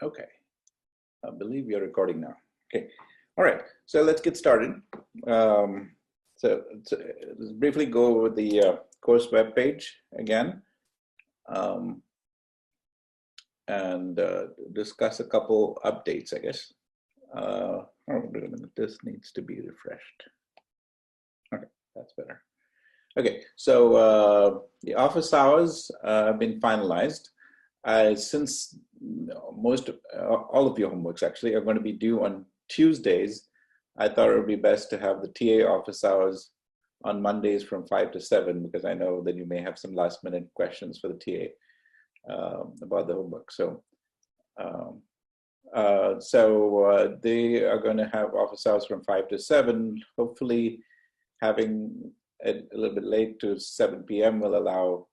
Okay, I believe we are recording now. Okay, all right, so let's get started. Let's briefly go over the course webpage again and discuss a couple updates, I guess. Oh, wait a minute, this needs to be refreshed. Okay, that's better. Okay, so the office hours have been finalized. Since all of your homeworks actually are going to be due on Tuesdays, I thought it would be best to have the TA office hours on Mondays from 5 to 7, because I know that you may have some last minute questions for the TA about the homework. So they are going to have office hours from 5 to 7. Hopefully having it a little bit late to 7 p.m. will allow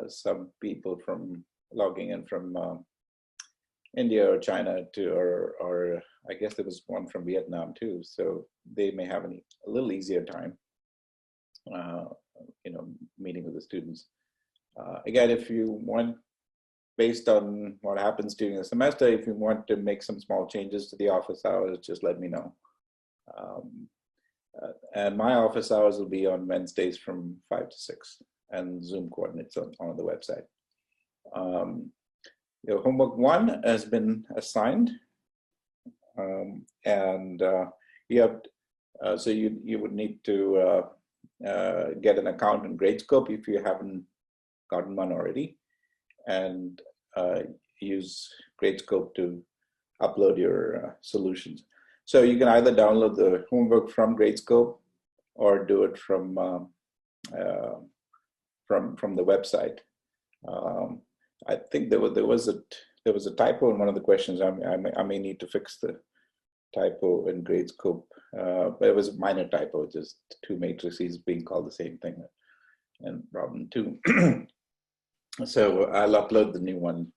some people from logging in from India or China or I guess there was one from Vietnam too, so they may have a little easier time, meeting with the students. Again, if you want, based on what happens during the semester, if you want to make some small changes to the office hours, just let me know. And my office hours will be on Wednesdays from 5 to 6, and Zoom coordinates on the website. Your homework 1 has been assigned, and you would need to get an account in Gradescope if you haven't gotten one already, and use Gradescope to upload your solutions. So you can either download the homework from Gradescope or do it from the website. I think there was a typo in one of the questions. I may need to fix the typo in Gradescope, but it was a minor typo, just 2 matrices being called the same thing, and problem 2. So I'll upload the new one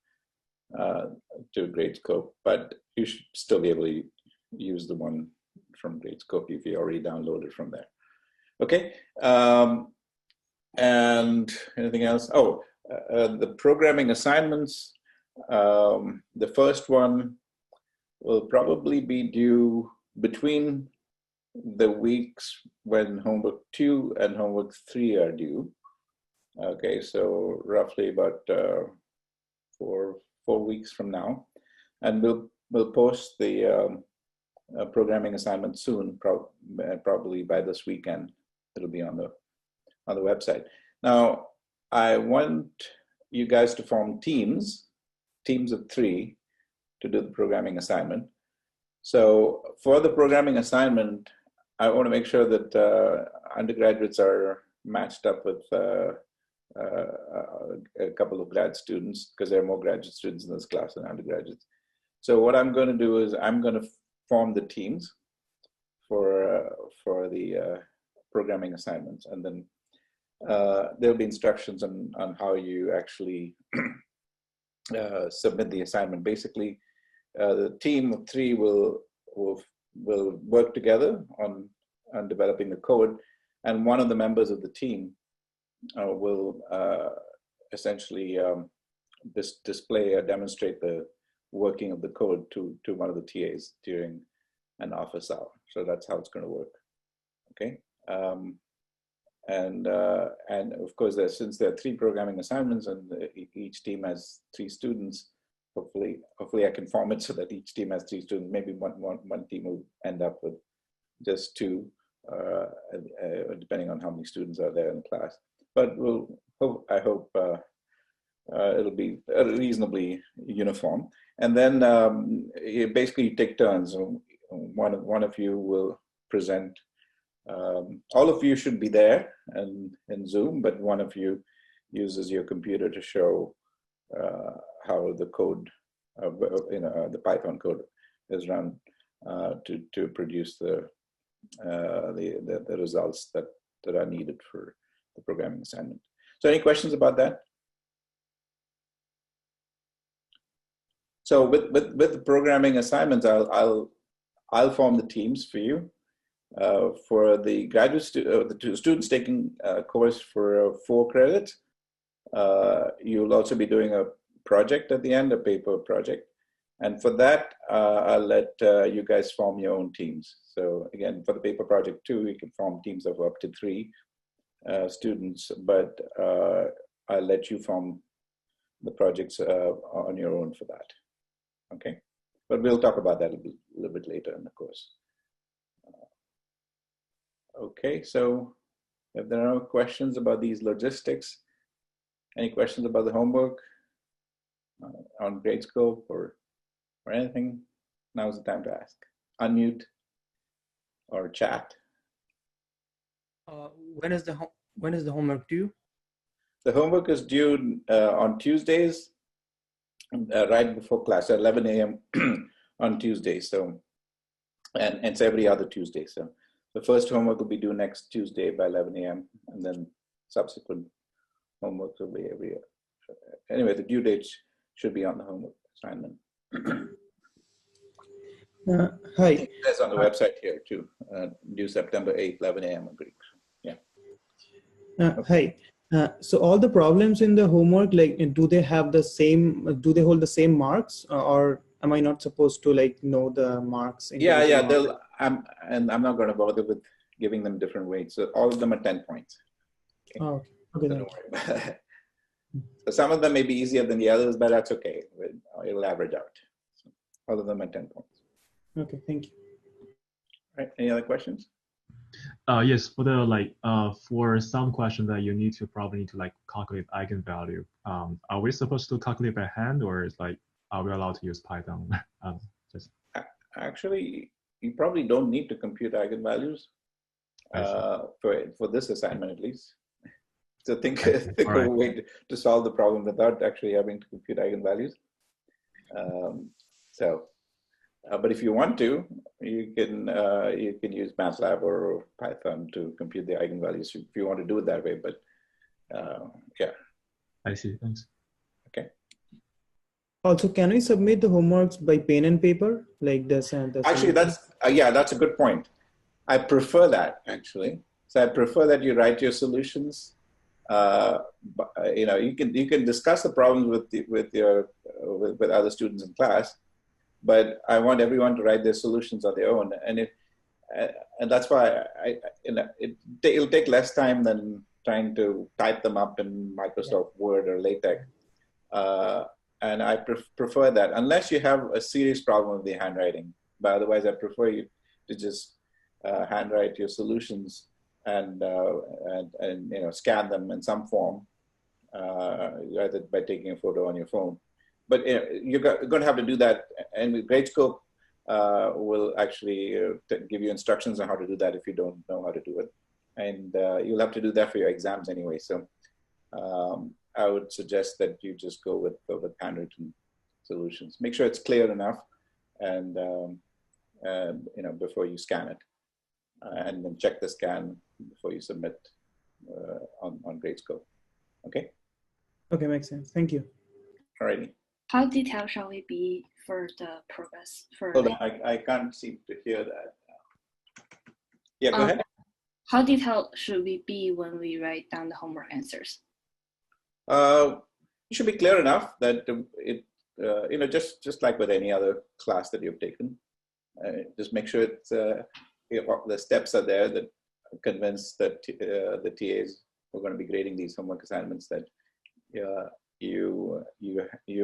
to Gradescope, but you should still be able to use the one from Gradescope if you already downloaded from there. Okay, and anything else? Oh, the programming assignments. The first one will probably be due between the weeks when homework 2 and homework 3 are due. Okay, so roughly about 4 weeks from now, and we'll post the programming assignment soon, probably by this weekend. It'll be on the website. Now, I want you guys to form teams of 3 to do the programming assignment. So for the programming assignment, I want to make sure that undergraduates are matched up with a couple of grad students, because there are more graduate students in this class than undergraduates. So what I'm going to do is I'm going to form the teams for the programming assignments, and then there'll be instructions on how you actually submit the assignment. Basically, the team of 3 will work together on developing the code, and one of the members of the team will essentially display or demonstrate the working of the code to one of the TAs during an office hour. So that's how it's going to work. Okay. And of course, since there are 3 programming assignments and each team has 3 students, hopefully I can form it so that each team has 3 students. Maybe one team will end up with just 2, depending on how many students are there in the class. But I hope it'll be reasonably uniform. And then basically you take turns. One of you will present. All of you should be there in Zoom, but one of you uses your computer to show how the code, the Python code is run to produce the results that are needed for the programming assignment. So any questions about that? So with the programming assignments, I'll form the teams for you. For the graduate the students taking a course for 4 credits, you'll also be doing a project at the end, a paper project. And for that, I'll let you guys form your own teams. So again, for the paper project too, you can form teams of up to 3 students, but I'll let you form the projects on your own for that. Okay, but we'll talk about that a little bit later in the course. Okay, so if there are no questions about these logistics, any questions about the homework on Gradescope or anything, now's the time to ask. Unmute or chat. When is the homework due? The homework is due on Tuesdays, right before class, at 11 a.m. on Tuesday. So, and it's every other Tuesday. So the first homework will be due next Tuesday by 11 a.m. and then subsequent homework will be every year. Anyway, the due date should be on the homework assignment. Hi. That's on the website here too. Due September 8th, 11 a.m. Greek. Yeah. Hi. So all the problems in the homework, like, do they have the same? Do they hold the same marks, or am I not supposed to know the marks? Yeah. They'll. I'm not going to bother with giving them different weights. So all of them are 10 points. Okay. Oh, okay. So don't worry about it. So some of them may be easier than the others, but that's okay. It'll average out. So all of them are 10 points. Okay, thank you. All right, any other questions? Yes, for the for some questions that you probably need to calculate eigenvalue. Are we supposed to calculate by hand, or is are we allowed to use Python? Actually, you probably don't need to compute eigenvalues for this assignment at least. So think of a way to solve the problem without actually having to compute eigenvalues. But if you want to, you can use MATLAB or Python to compute the eigenvalues if you want to do it that way. But yeah. I see. Thanks. Okay. Also, can we submit the homeworks by pen and paper like this? Actually, that's a good point. I prefer that actually. So I prefer that you write your solutions. You can discuss the problems with other students in class, but I want everyone to write their solutions on their own, and that's why it'll take less time than trying to type them up in Microsoft Word or LaTeX, and I prefer that unless you have a serious problem with the handwriting. But otherwise, I prefer you to just handwrite your solutions and scan them in some form, either by taking a photo on your phone. But you're going to have to do that, and Gradescope will actually give you instructions on how to do that if you don't know how to do it. And you'll have to do that for your exams anyway. So I would suggest that you just go with handwritten solutions. Make sure it's clear enough, and before you scan it, and then check the scan before you submit on Gradescope. Okay. Okay, makes sense. Thank you. Alrighty. How detailed shall we be for the progress? Hold on, I can't seem to hear that. Yeah, go ahead. How detailed should we be when we write down the homework answers? It should be clear enough that just like with any other class that you've taken, just make sure it's the steps are there that convince that the TAs who are going to be grading these homework assignments that you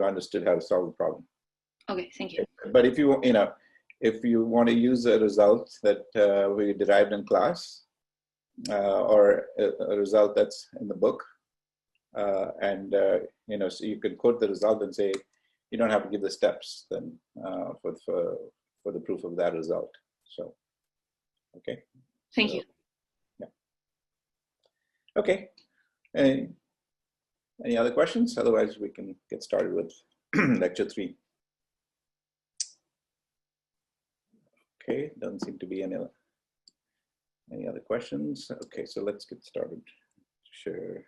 understood how to solve the problem. Okay, thank you. But if you want to use a result that we derived in class or a result that's in the book, so you can quote the result and say you don't have to give the steps then for the proof of that result. So, okay. Thank you. Yeah. Okay. Any other questions? Otherwise, we can get started with lecture 3. Okay, doesn't seem to be any other questions. Okay, so let's get started. Sure.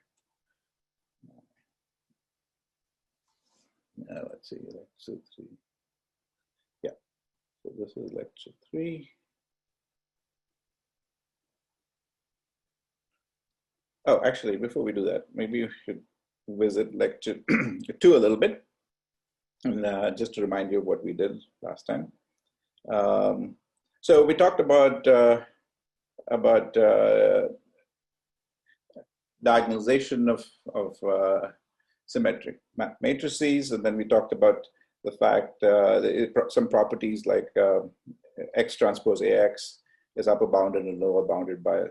Let's see, lecture 3. Yeah, so this is lecture 3. Oh, actually, before we do that, maybe we should visit lecture 2 a little bit. And just to remind you of what we did last time. So we talked about diagonalization of symmetric matrices, and then we talked about the fact some properties like X transpose AX is upper bounded and lower bounded by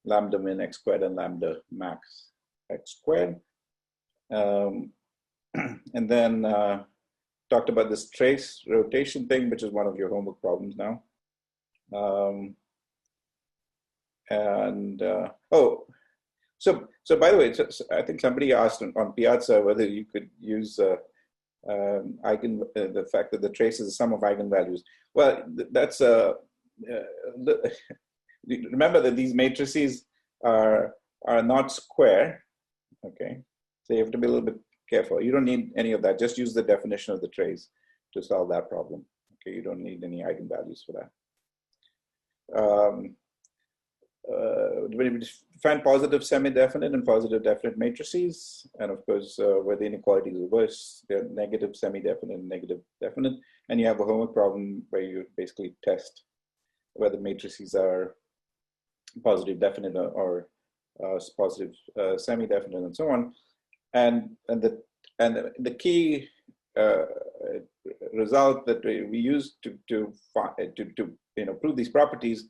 lambda min X squared and lambda max X squared. And then talked about this trace rotation thing, which is one of your homework problems now. So by the way, I think somebody asked on Piazza whether you could use the fact that the trace is the sum of eigenvalues. Well, that's remember that these matrices are not square. Okay, so you have to be a little bit careful. You don't need any of that. Just use the definition of the trace to solve that problem. Okay, you don't need any eigenvalues for that. We define positive semi-definite and positive definite matrices, and of course, where the inequality is reversed, they're negative semi-definite and negative definite, and you have a homework problem where you basically test whether matrices are positive definite or positive semi-definite and so on. And the key result that we use to prove these properties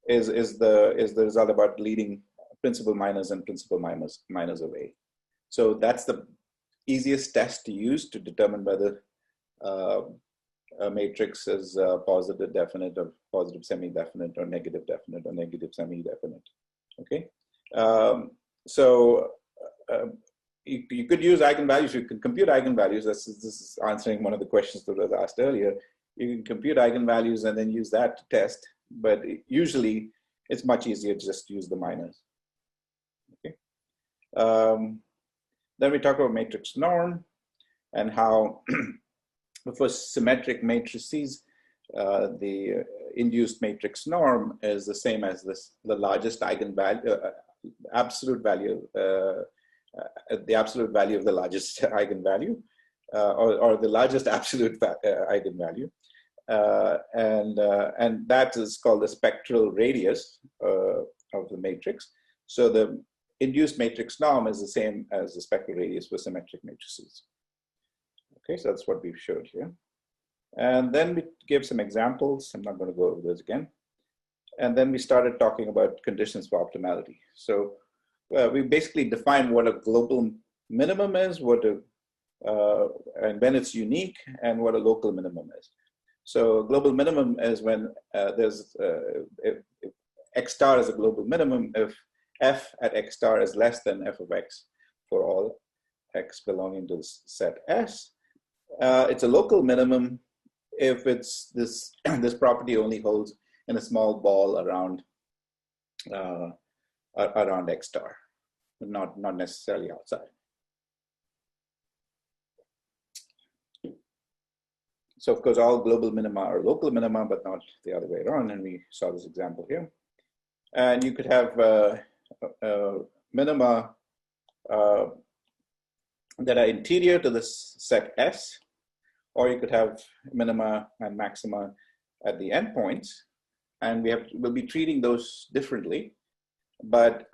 is the result about leading principal minors and principal minors away. So that's the easiest test to use to determine whether a matrix is positive definite or positive semi-definite or negative semi-definite. Okay, you could use eigenvalues. You can compute eigenvalues. This is answering one of the questions that was asked earlier. You can compute eigenvalues and then use that to test. But usually, it's much easier to just use the minors. Okay. Then we talk about matrix norm and how for symmetric matrices, the induced matrix norm is the same as the largest eigenvalue, absolute value, the absolute value of the largest eigenvalue, or the largest absolute eigenvalue. And that is called the spectral radius of the matrix. So the induced matrix norm is the same as the spectral radius for symmetric matrices. Okay, so that's what we've showed here. And then we gave some examples. I'm not going to go over those again. And then we started talking about conditions for optimality. So we basically defined what a global minimum is, and when it's unique, and what a local minimum is. So global minimum is when if x star is a global minimum if f at x star is less than f of x for all x belonging to the set S. It's a local minimum if it's this property only holds in a small ball around x star, not necessarily outside. So of course, all global minima are local minima, but not the other way around. And we saw this example here. And you could have minima that are interior to this set S, or you could have minima and maxima at the endpoints. And we'll be treating those differently. But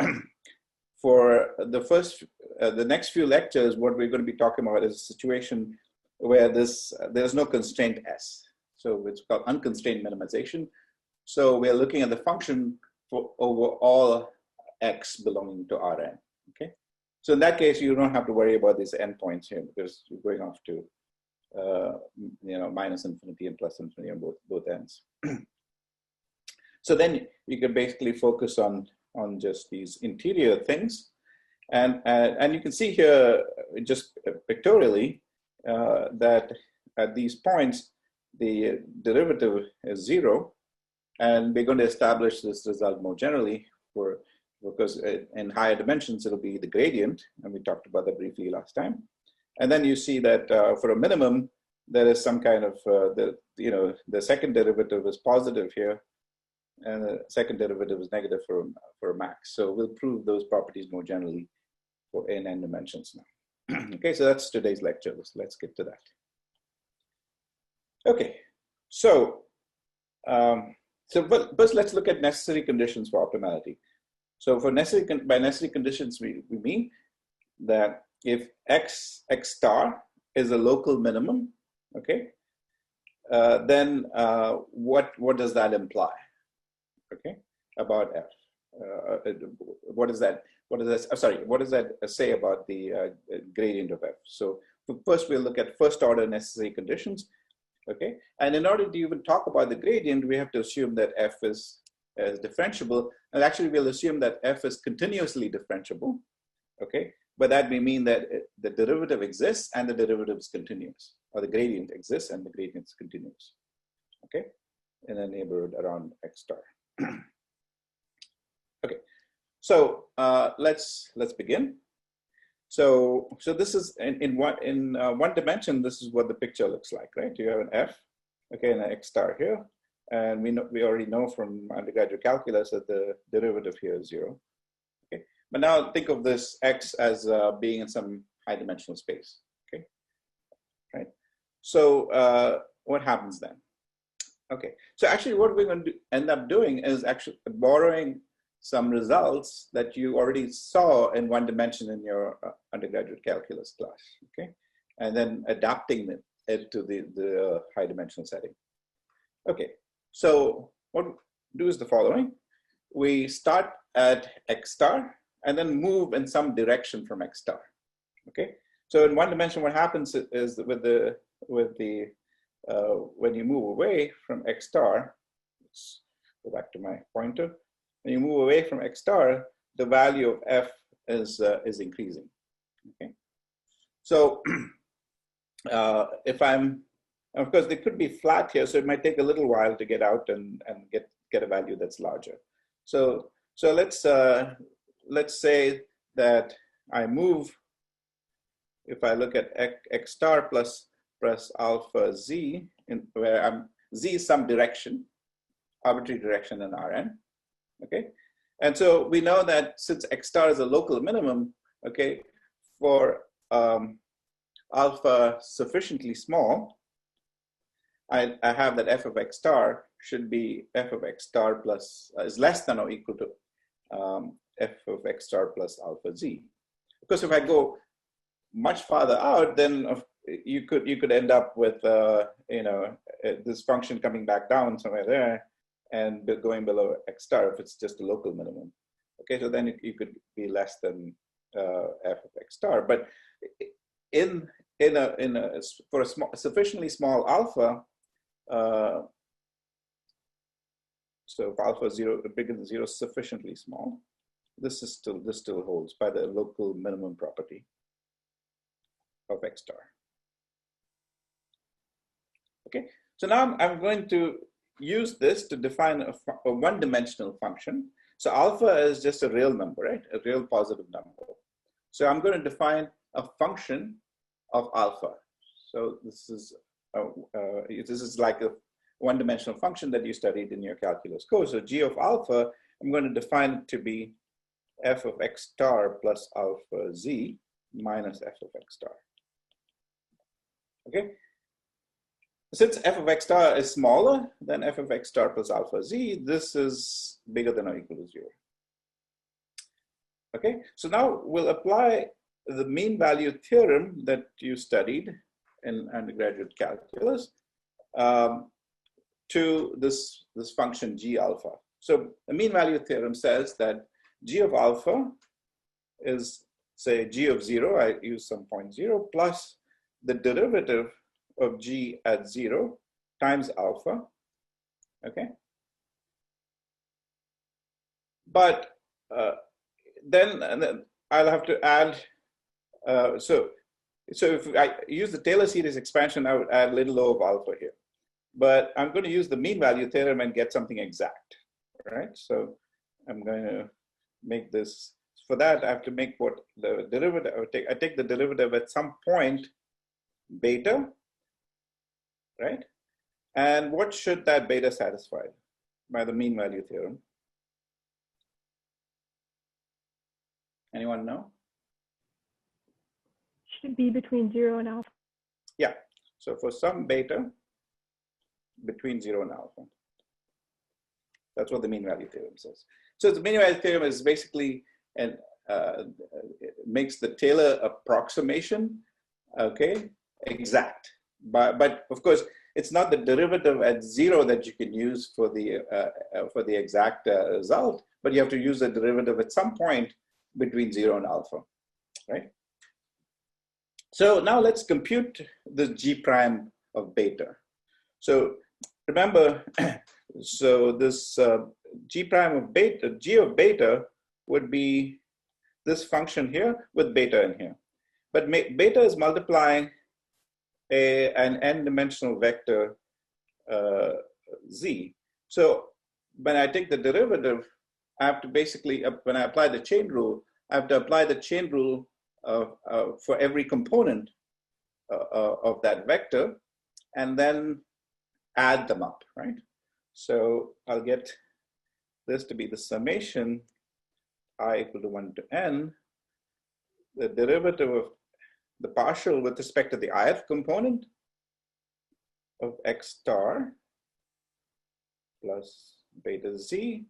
for the next few lectures, what we're going to be talking about is a situation where there's no constraint S. So it's called unconstrained minimization. So we're looking at the function over all x belonging to Rn. Okay. So in that case, you don't have to worry about these endpoints here because you're going off to minus infinity and plus infinity on both ends. So then you can basically focus on just these interior things, and you can see here just pictorially that at these points the derivative is 0, and we're going to establish this result more generally because in higher dimensions it'll be the gradient, and we talked about that briefly last time. And then you see that for a minimum there is some kind of the second derivative is positive here, and the second derivative is negative for a max. So we'll prove those properties more generally in n dimensions now. Okay, so that's today's lecture. Let's get to that. Okay, so but first let's look at necessary conditions for optimality. So for by necessary conditions, we mean that if x star is a local minimum, okay, then what does that imply, okay, about f? What is that? What does that? Sorry, what does that say about the gradient of f? So first we'll look at first order necessary conditions, okay. And in order to even talk about the gradient, we have to assume that f is differentiable, and actually we'll assume that f is continuously differentiable, okay. But that may mean that the derivative exists and the derivative is continuous, or the gradient exists and the gradient is continuous, okay, in a neighborhood around x star. Okay, so let's begin. So this is in one dimension. This is what the picture looks like, right? You have an f, okay, and an x star here, and we already know from undergraduate calculus that the derivative here is 0. Okay, but now think of this x as being in some high dimensional space. Okay, right? So what happens then? Okay, so actually what we're going to end up doing is actually borrowing some results that you already saw in one dimension in your undergraduate calculus class, okay, and then adapting it to the high dimensional setting. Okay, so what we do is the following. We start at x star and then move in some direction from x star, okay. So in one dimension, what happens is with the when you move away from x star, let's go back to my pointer. When you move away from x star, the value of f is increasing. Okay, so if I'm, of course, they could be flat here, so it might take a little while to get out and get a value that's larger. So let's say that I move. If I look at x star plus alpha z, where z is some direction, arbitrary direction in Rn. Okay, and so we know that since x star is a local minimum, okay, for alpha sufficiently small, I have that f of x star should be f of x star plus is less than or equal to f of x star plus alpha z. Because if I go much farther out, then you could end up with this function coming back down somewhere there and going below x star if it's just a local minimum. Okay, so then you could be less than f of x star. But for a sufficiently small alpha, so if alpha is bigger than 0, sufficiently small, this still holds by the local minimum property of x star. Okay, so now I'm going to use this to define a one-dimensional function. So alpha is just a real number, right? A real positive number. So I'm going to define a function of alpha. So this is like a one-dimensional function that you studied in your calculus course. So g of alpha, I'm going to define it to be f of x star plus alpha z minus f of x star. Okay. Since f of x star is smaller than f of x star plus alpha z, this is bigger than or equal to 0. Okay, so now we'll apply the mean value theorem that you studied in undergraduate calculus to this function g alpha. So the mean value theorem says that g of alpha is, say, g of 0, I use some point 0, plus the derivative of g at 0 times alpha, okay? But then I'll have to add, so if I use the Taylor series expansion, I would add little o of alpha here. But I'm going to use the mean value theorem and get something exact, right? So I'm going to make this, for that I have to make what the derivative, I take the derivative at some point beta, right? And what should that beta satisfy by the mean value theorem? Anyone know? should be between 0 and alpha. Yeah. So for some beta between 0 and alpha. That's what the mean value theorem says. So the mean value theorem is basically an it makes the Taylor approximation, okay, exact. But of course, it's not the derivative at 0 that you can use for the exact result, but you have to use the derivative at some point between 0 and alpha, right? So now let's compute the G prime of beta. So remember, so this G prime of beta, G of beta would be this function here with beta in here. But beta is multiplying an n-dimensional vector z. So when I take the derivative, I have to basically, when I apply the chain rule, I have to apply the chain rule for every component of that vector and then add them up, right? So I'll get this to be the summation I equal to 1 to n, the derivative of the partial with respect to the ith component of x star plus beta z.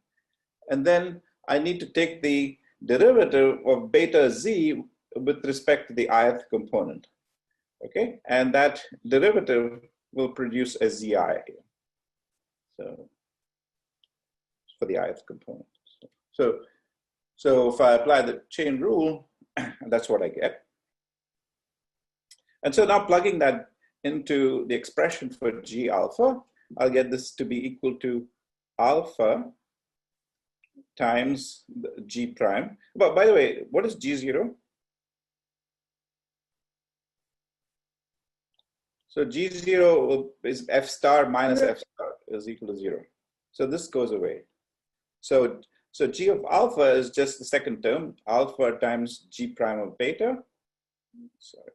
And then I need to take the derivative of beta z with respect to the ith component, okay? And that derivative will produce a zi here. So for the ith component. So if I apply the chain rule, that's what I get. And so now plugging that into the expression for G alpha, I'll get this to be equal to alpha times G prime. But by the way, what is G0? So G0 is F star minus F star is equal to 0. So this goes away. So G of alpha is just the second term, alpha times G prime of beta, sorry,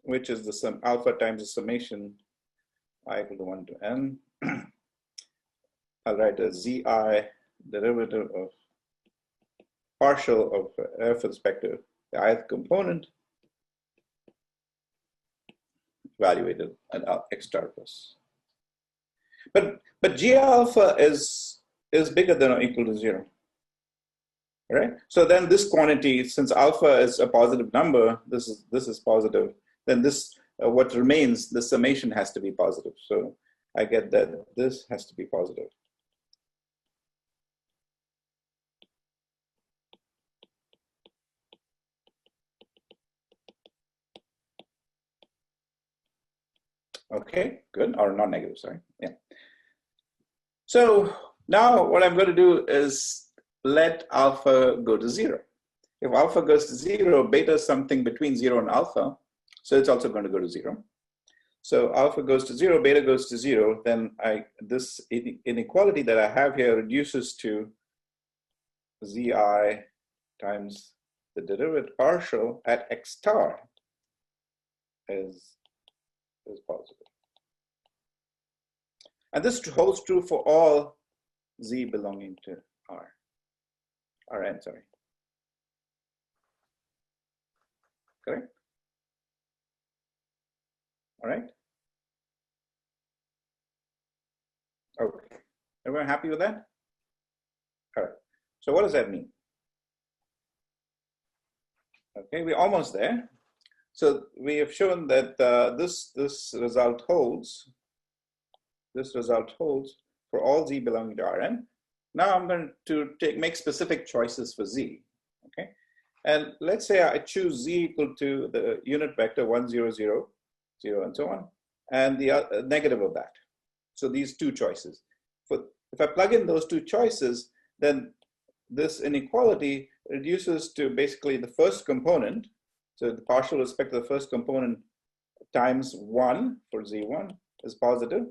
which is the sum, alpha times the summation I equal to 1 to n. I'll write a zi derivative of partial of f with respect to the ith component evaluated at x star plus. But G alpha is bigger than or equal to 0, right? So then this quantity, since alpha is a positive number, this is positive, then this, what remains, the summation has to be positive. So I get that this has to be positive. Okay, good, or non-negative, sorry, yeah. So now what I'm going to do is let alpha go to 0. If alpha goes to 0, beta is something between 0 and alpha, so it's also going to go to 0. So alpha goes to 0, beta goes to 0, then this inequality that I have here reduces to zi times the derivative partial at x star is positive. And this holds true for all z belonging to Rn, sorry. Correct? All right? Okay. Everyone happy with that? All right. So what does that mean? Okay, we're almost there. So we have shown that this result holds. This result holds for all z belonging to Rn. Now I'm going to make specific choices for z. Okay, and let's say I choose z equal to the unit vector 1, 0, 0, 0, and so on, and the negative of that. So these two choices. If I plug in those two choices, then this inequality reduces to basically the first component. So the partial with respect to the first component times 1 for z1 is positive.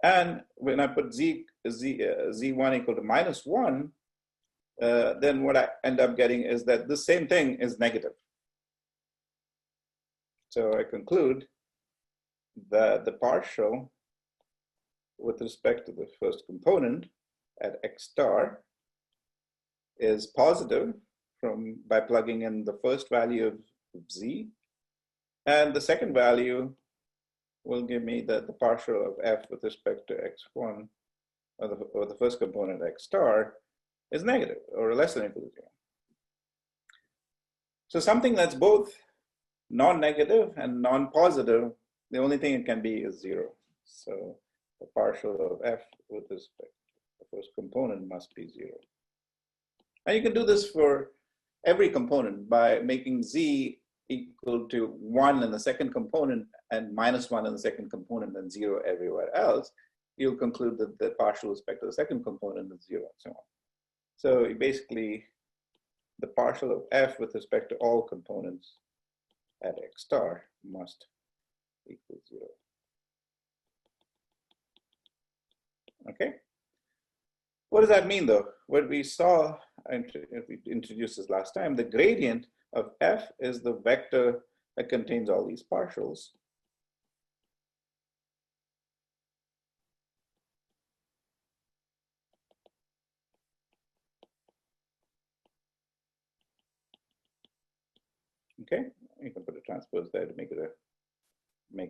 And when I put z1 equal to minus 1, then what I end up getting is that the same thing is negative. So I conclude that the partial with respect to the first component at x star is positive by plugging in the first value of z, and the second value will give me the partial of f with respect to x1, or the first component x star is negative or less than or equal to 0. So something that's both non-negative and non-positive, the only thing it can be is 0. So the partial of f with respect to the first component must be 0. And you can do this for every component by making z equal to 1 in the second component and minus 1 in the second component and 0 everywhere else. You'll conclude that the partial with respect to the second component is 0 and so on. So basically, the partial of f with respect to all components at x star must equal 0. Okay. What does that mean, though? What we saw, we introduced this last time, the gradient of f is the vector that contains all these partials. Okay, you can put a transpose there to make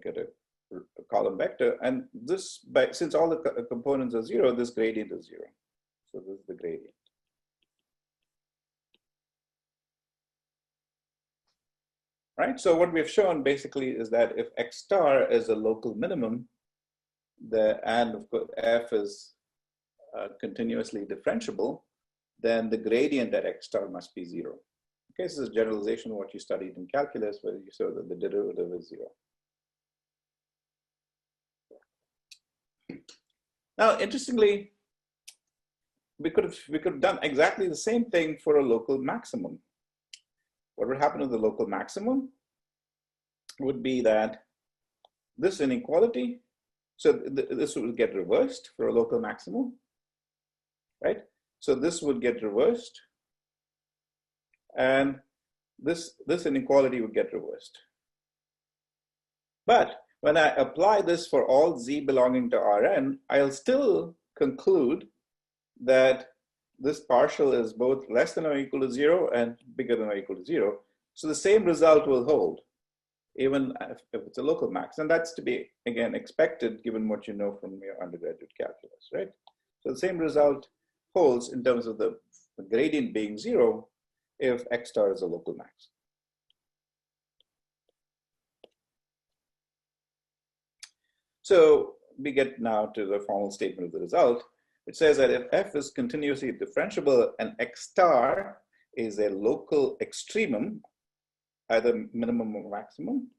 it a column vector, and this, since all the components are 0, this gradient is 0. So this is the gradient. Right. So what we've shown basically is that if x star is a local minimum, and of course f is continuously differentiable, then the gradient at x star must be 0. Okay, this is a generalization of what you studied in calculus, where you saw that the derivative is 0. Now, interestingly, we could have done exactly the same thing for a local maximum. What would happen to the local maximum would be that this inequality, so this would get reversed for a local maximum, right? So this would get reversed, and this inequality would get reversed. But when I apply this for all z belonging to Rn, I'll still conclude that this partial is both less than or equal to 0 and bigger than or equal to 0. So the same result will hold, even if it's a local max. And that's to be, again, expected given what you know from your undergraduate calculus, right? So the same result holds in terms of the gradient being 0 if x star is a local max. So we get now to the formal statement of the result. It says that if f is continuously differentiable and x star is a local extremum, either minimum or maximum,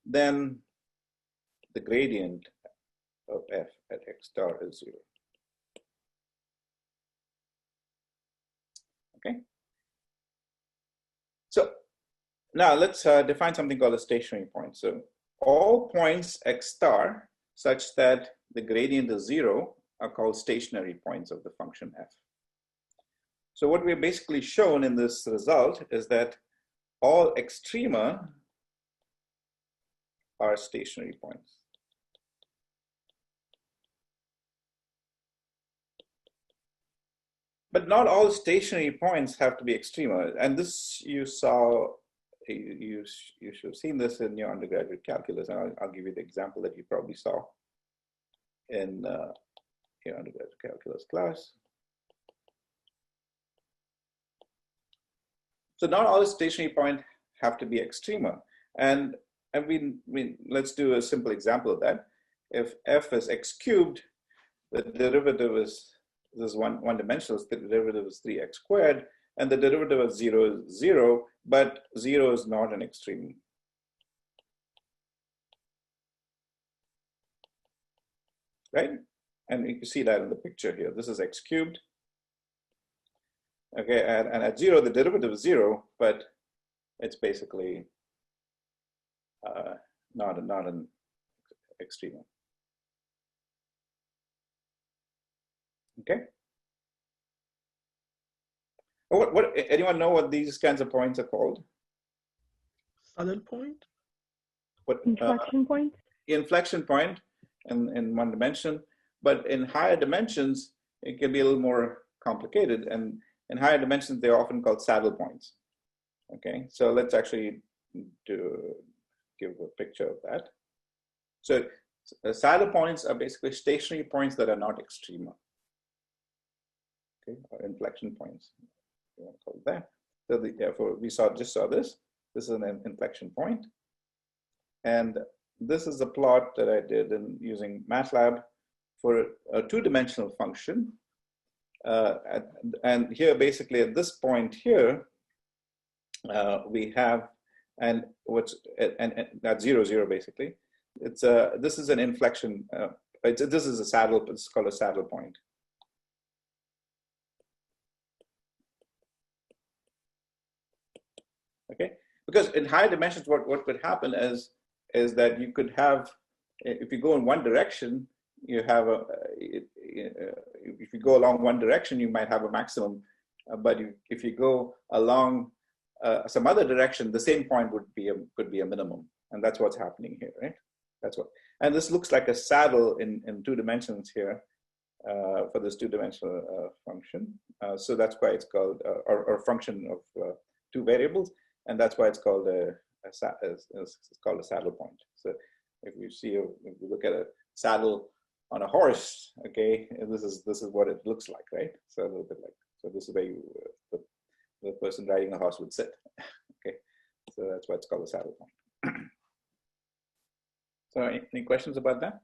then the gradient of f at x star is 0. Okay. So now let's define something called a stationary point. So all points x star such that the gradient is 0 are called stationary points of the function f. So what we've basically shown in this result is that all extrema are stationary points. But not all stationary points have to be extrema. And this you saw, you should have seen this in your undergraduate calculus. And I'll give you the example that you probably saw in your undergraduate calculus class. So not all stationary points have to be extrema. And let's do a simple example of that. If f is x cubed, the derivative is, this is one dimensional, the derivative is 3x squared, and the derivative of 0 is 0, but 0 is not an extremum. Right? And you can see that in the picture here. This is x cubed. Okay, and at 0, the derivative is 0, but it's basically not an extremum. Okay. What anyone know what these kinds of points are called? Saddle point? What Inflection point? inflection point in one dimension, but in higher dimensions, it can be a little more complicated. And in higher dimensions, they're often called saddle points. Okay, so let's actually give a picture of that. So saddle points are basically stationary points that are not extrema. Okay, or inflection points, you want to call it that. So therefore, we just saw this. This is an inflection point. And this is a plot that I did using MATLAB for a two-dimensional function. And here, basically, at this point here, we have, and that's 0, 0, basically. This is an inflection. This is a saddle. It's called a saddle point. Okay, because in higher dimensions, what could happen is that you could have, if you go in one direction, you have if you go along one direction, you might have a maximum, but if you go along some other direction, the same point could be a minimum, and that's what's happening here, right? That's what, and this looks like a saddle in 2 dimensions here for this 2-dimensional function. So that's why it's called, or function of 2 variables, and that's why it's called it's called a saddle point. So if you look at a saddle on a horse, okay, this is what it looks like, right? So a little bit like, so this is where the person riding a horse would sit. Okay, so that's why it's called a saddle point. So any questions about that?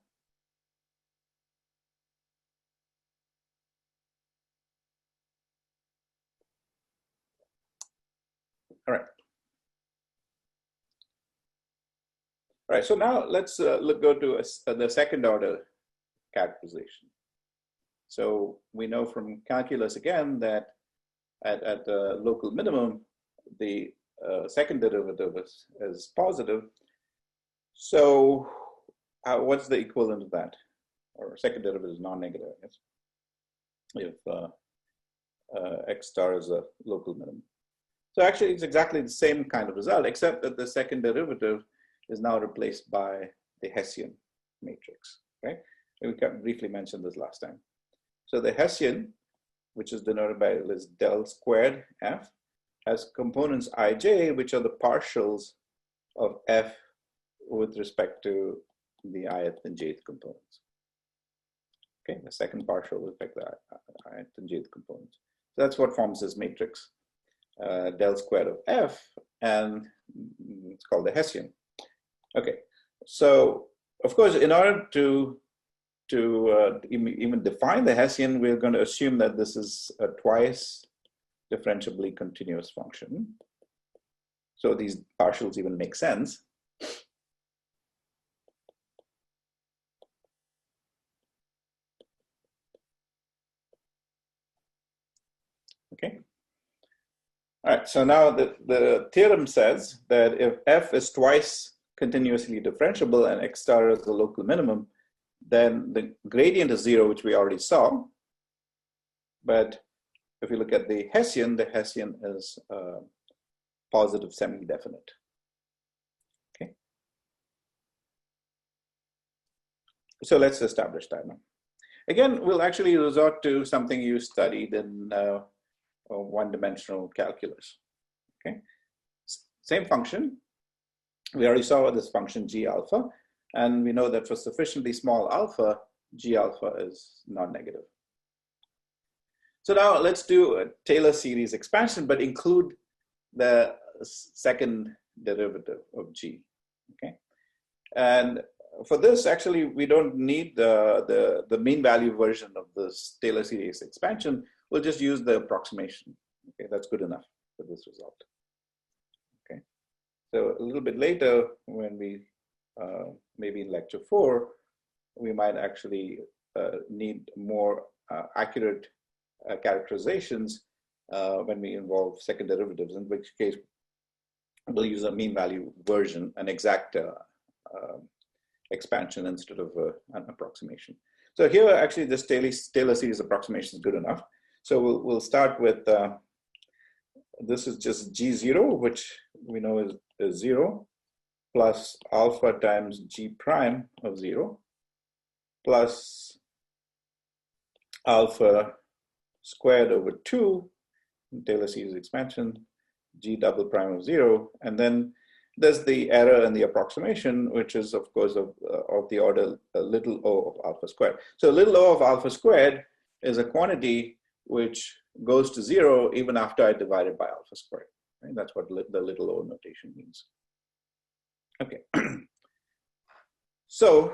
All right. All right, so now let's go to the second order characterization. So we know from calculus again that at the local minimum, the second derivative is positive. So what's the equivalent of that? Or second derivative is non-negative, I guess, if x star is a local minimum. So actually it's exactly the same kind of result, except that the second derivative is now replaced by the Hessian matrix, right? And we briefly mentioned this last time. So the Hessian, which is denoted by this del squared f, has components ij, which are the partials of f with respect to the ith and jth components. Okay, the second partial with respect to the ith and jth components. So that's what forms this matrix, del squared of f, and it's called the Hessian. Okay, so of course, in order to even define the Hessian, we're going to assume that this is a twice differentiably continuous function. So these partials even make sense. Okay. All right, so now the theorem says that if f is twice continuously differentiable and x star is the local minimum, then the gradient is 0, which we already saw. But if you look at the Hessian is positive semi-definite. Okay. So let's establish that now. Again, we'll actually resort to something you studied in one-dimensional calculus. Okay. Same function. We already saw this function g alpha, and we know that for sufficiently small alpha, g alpha is non-negative. So now let's do a Taylor series expansion, but include the second derivative of g. Okay, and for this, actually, we don't need the mean value version of this Taylor series expansion. We'll just use the approximation. Okay, that's good enough for this result. Okay, so a little bit later, when we maybe in lecture 4, we might actually need more accurate characterizations when we involve second derivatives, in which case we'll use a mean value version, an exact expansion instead of an approximation. So here, actually, this Taylor series approximation is good enough. So we'll start with, this is just G0, which we know is 0, plus alpha times G prime of 0, plus alpha squared over 2, Taylor series expansion, G double prime of 0, and then there's the error in the approximation, which is of course of the order little o of alpha squared. So little o of alpha squared is a quantity which goes to 0 even after I divide it by alpha squared. Right? That's what the little o notation means. Okay. So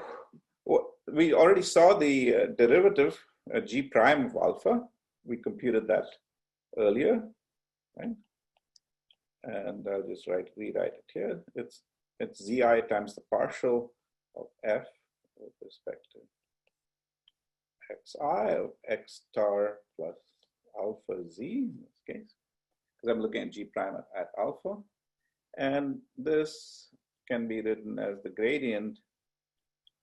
we already saw the derivative G prime of alpha. We computed that earlier, right? And I'll just rewrite it here. It's Zi times the partial of f with respect to xi of x star plus alpha z in this case, because I'm looking at G prime at alpha. And this can be written as the gradient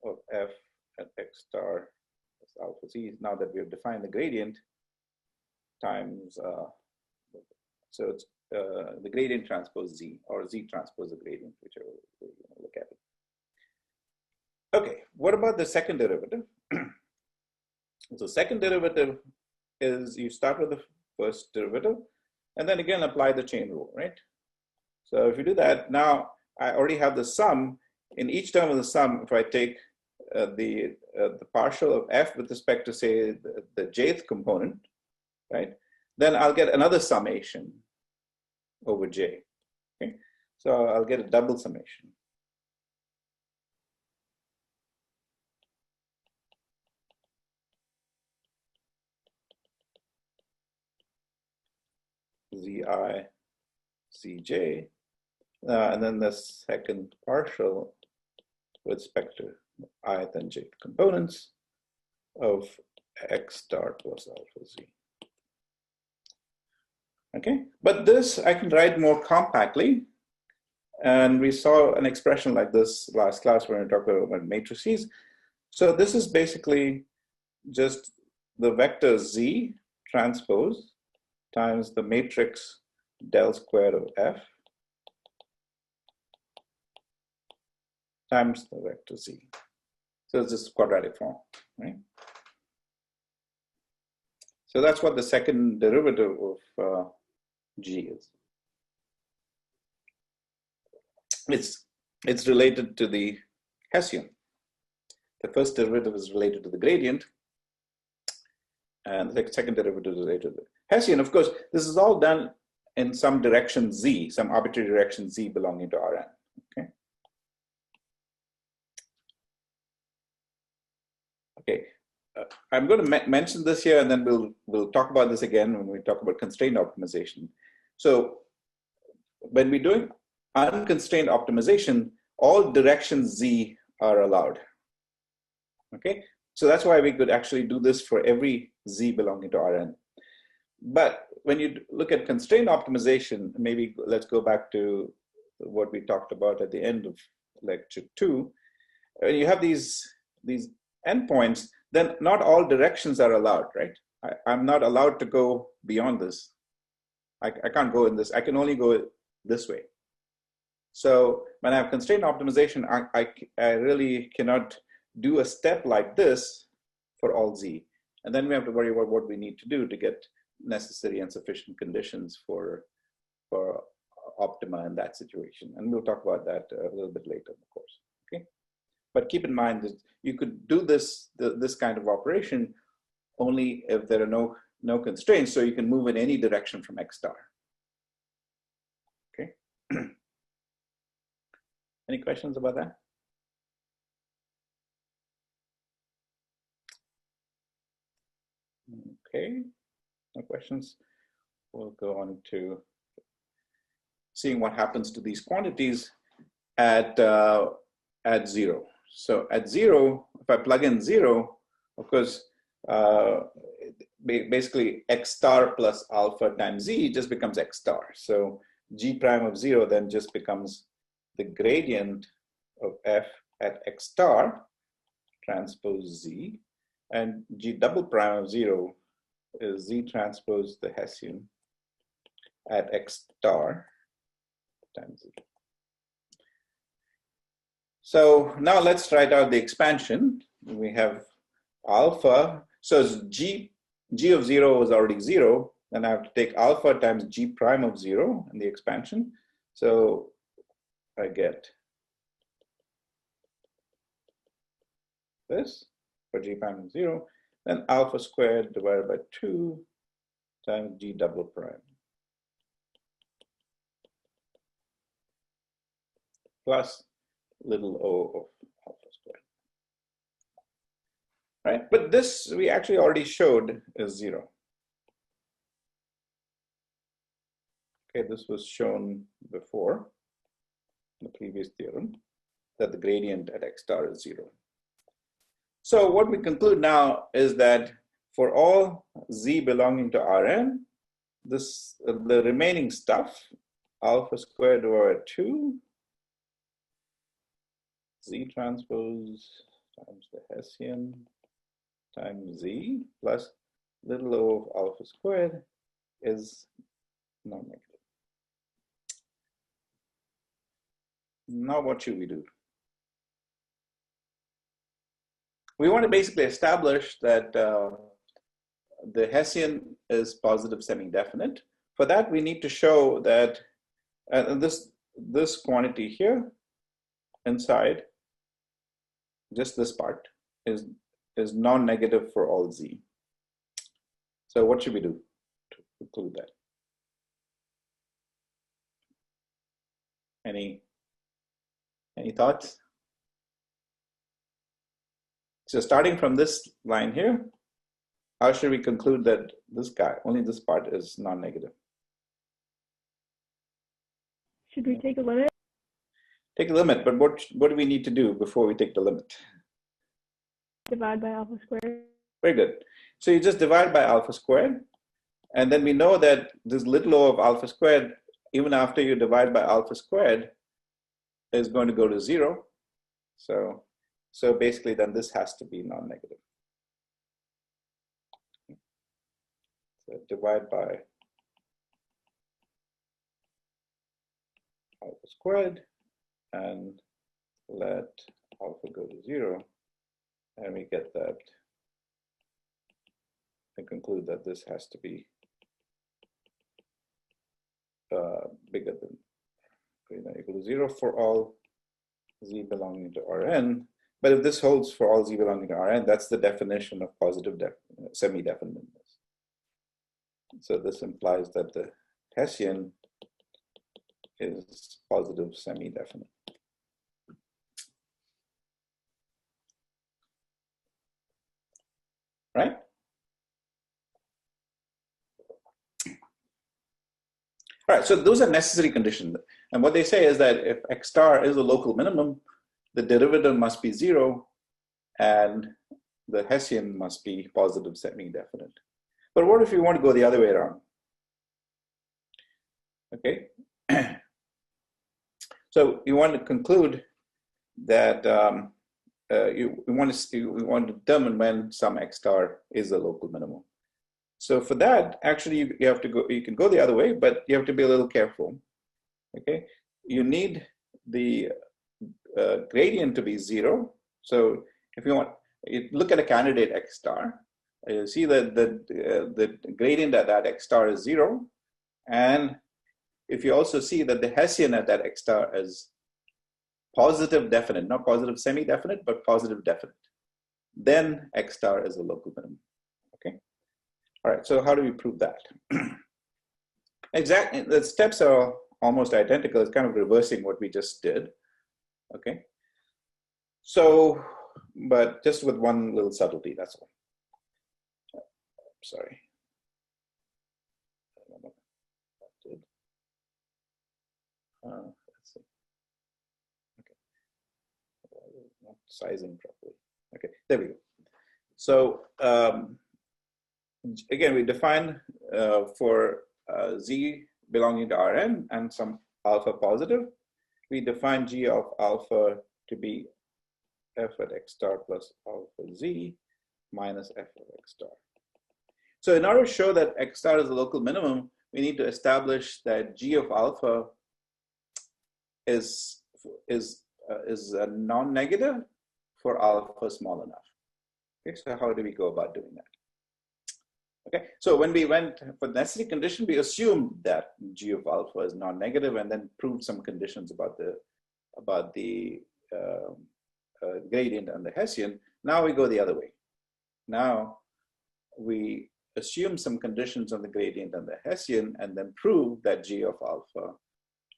of f at x star plus alpha z. Now that we have defined the gradient times, so it's the gradient transpose z, or z transpose the gradient, whichever way you want to look at it. Okay, what about the second derivative? So second derivative is you start with the first derivative and then again apply the chain rule, right? So if you do that, now I already have the sum. In each term of the sum, if I take the partial of f with respect to, say, the jth component, right, then I'll get another summation over j. Okay, so I'll get a double summation. Zi Cj, and then the second partial with respect to ith and jth components of x star plus alpha z. Okay, but this I can write more compactly, and we saw an expression like this last class when we talked about matrices. So this is basically just the vector z transpose times the matrix del squared of f times the vector z. So it's this quadratic form, right? So that's what the second derivative of G is. It's related to the Hessian. The first derivative is related to the gradient, and the second derivative is related to the Hessian. Of course, this is all done in some direction z, some arbitrary direction z belonging to Rn. Okay. Okay. I'm going to mention this here, and then we'll talk about this again when we talk about constraint optimization. So when we're doing unconstrained optimization, all directions z are allowed. Okay, so that's why we could actually do this for every z belonging to Rn. But when you look at constraint optimization, maybe let's go back to what we talked about at the end of lecture 2. When you have these endpoints, then not all directions are allowed, right? I'm not allowed to go beyond this. I can't go in this. I can only go this way. So when I have constraint optimization, I really cannot do a step like this for all z. And then we have to worry about what we need to do to get necessary and sufficient conditions for optima in that situation. And we'll talk about that a little bit later in the course. Okay. But keep in mind that you could do this kind of operation only if there are no constraints, so you can move in any direction from x star. Okay. Any questions about that? Okay, no questions. We'll go on to seeing what happens to these quantities at 0. So at 0, if I plug in 0, of course, basically x star plus alpha times z just becomes x star. So g prime of 0 then just becomes the gradient of f at x star transpose z, and g double prime of 0 is z transpose the Hessian at x star times z. So now let's write out the expansion. We have alpha, so it's g g of 0 is already 0, then I have to take alpha times g prime of 0 in the expansion. So I get this for g prime of 0, then alpha squared divided by 2 times g double prime plus little o of alpha squared. Right? But this we actually already showed is 0. Okay, this was shown before in the previous theorem, that the gradient at x star is 0. So what we conclude now is that for all z belonging to Rn, the remaining stuff, alpha squared over 2 z transpose times the Hessian times z plus little o of alpha squared is non-negative. Now what should we do? We want to basically establish that the Hessian is positive semi-definite. For that, we need to show that this quantity here inside, just this part, is non-negative for all z. So what should we do to conclude that? Any thoughts? So starting from this line here, how should we conclude that this guy, only this part is non-negative? Should we take a limit? Take a limit, but what do we need to do before we take the limit? Divide by alpha squared. Very good. So you just divide by alpha squared, and then we know that this little o of alpha squared, even after you divide by alpha squared, is going to go to 0. So basically then this has to be non-negative. So divide by alpha squared and let alpha go to 0, and we get that and conclude that this has to be bigger than greater than or equal to 0 for all z belonging to Rn. But if this holds for all z belonging to Rn, that's the definition of positive semi-definiteness. So this implies that the Hessian is positive semi-definite. Right? All right, so those are necessary conditions. And what they say is that if x star is a local minimum, the derivative must be 0 and the Hessian must be positive semi-definite. But what if you want to go the other way around? Okay. So you want to conclude that we want to determine when some x star is a local minimum. So for that, actually, you have to go. You can go the other way, but you have to be a little careful. Okay, you need the gradient to be 0. So if you want, you look at a candidate x star. You see that the gradient at that x star is 0, and if you also see that the Hessian at that x star is positive definite, not positive semi-definite, but positive definite, then x star is a local minimum. Okay. All right. So how do we prove that? Exactly. The steps are almost identical. It's kind of reversing what we just did. Okay. So, but just with one little subtlety. That's all. Sorry. Let's see. Okay. Not sizing properly. Okay, there we go. So again, we define for z belonging to Rn and some alpha positive, we define g of alpha to be f at x star plus alpha z minus f of x star. So in order to show that x star is a local minimum, we need to establish that g of alpha is non-negative for alpha small enough. Okay, so how do we go about doing that? Okay, so when we went for the necessary condition, we assumed that G of alpha is non-negative and then proved some conditions about the gradient and the Hessian. Now we go the other way. Now we assume some conditions on the gradient and the Hessian and then prove that G of alpha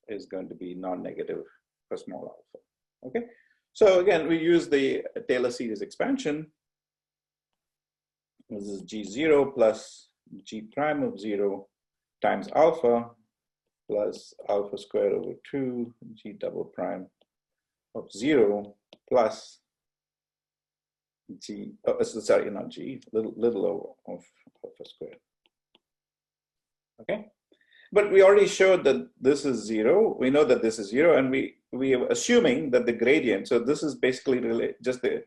is going to be non-negative for small alpha. Okay, so again, we use the Taylor series expansion. This is G0 plus G prime of 0 times alpha plus alpha squared over 2 G double prime of 0 plus G, sorry, not G, little o of alpha squared. Okay, but we already showed that this is 0. We know that this is 0, and we are assuming that the gradient, so this is basically really just the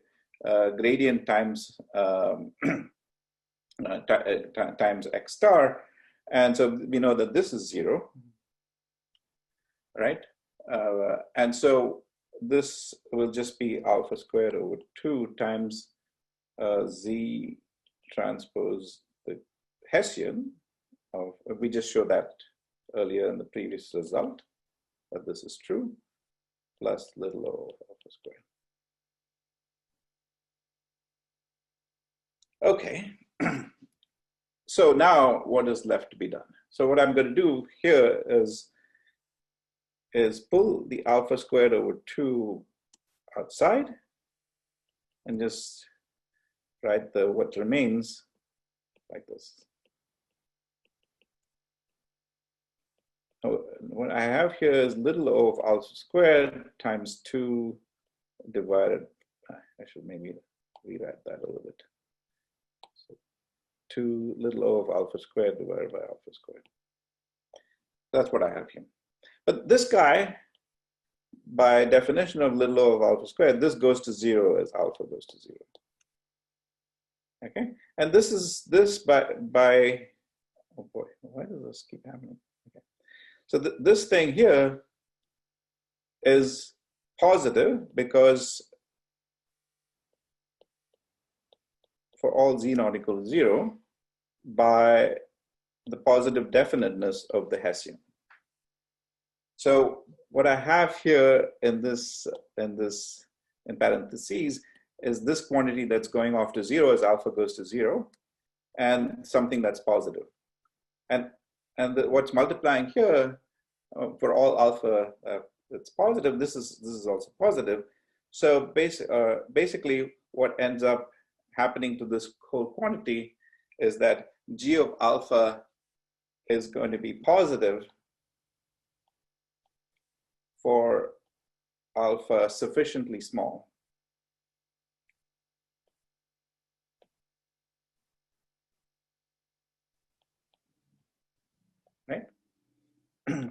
gradient times times x star, and so we know that this is 0, right? And so this will just be alpha squared over 2 times z transpose the Hessian of, we just showed that earlier in the previous result, that this is true, plus little o of alpha squared. Okay, so now what is left to be done? So what I'm going to do here is pull the alpha squared over 2 outside and just write the what remains like this. So what I have here is little o of alpha squared times 2 divided, I should maybe rewrite that a little bit. 2 little o of alpha squared divided by alpha squared. That's what I have here. But this guy, by definition of little o of alpha squared, this goes to 0 as alpha goes to 0. Okay, and this is by oh boy, why does this keep happening? Okay, so this thing here is positive because for all z not equal to 0, by the positive definiteness of the Hessian. So what I have here in parentheses is this quantity that's going off to 0 as alpha goes to 0, and something that's positive. And what's multiplying here for all alpha that's positive, this is also positive. So basically what ends up happening to this whole quantity is that G of alpha is going to be positive for alpha sufficiently small. Right?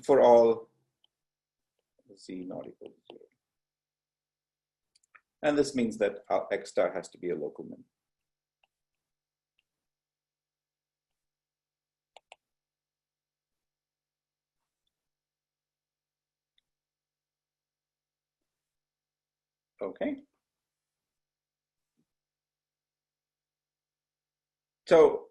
For all z not equal to 0. And this means that x star has to be a local min. Okay. So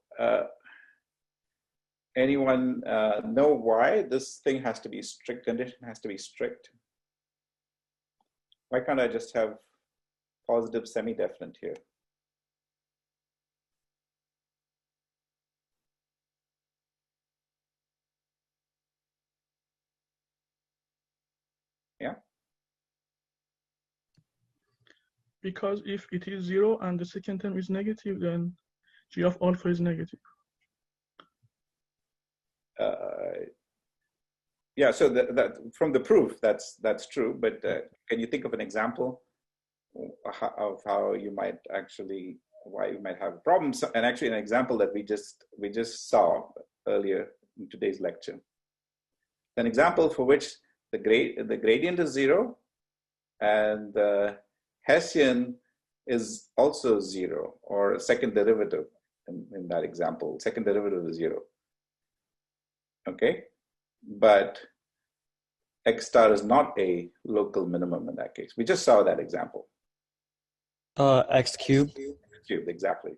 anyone know why this thing has to be strict, condition has to be strict? Why can't I just have positive semi-definite here? Yeah. Because if it is 0 and the second term is negative, then G of alpha is negative. Yeah, so that from the proof, that's true. But can you think of an example of how you might actually, why you might have problems? And actually, an example that we just saw earlier in today's lecture. An example for which the gradient is 0, and the Hessian is also 0, or a second derivative in that example. Second derivative is 0. Okay, but x star is not a local minimum in that case. We just saw that example. X cubed. Cubed, exactly.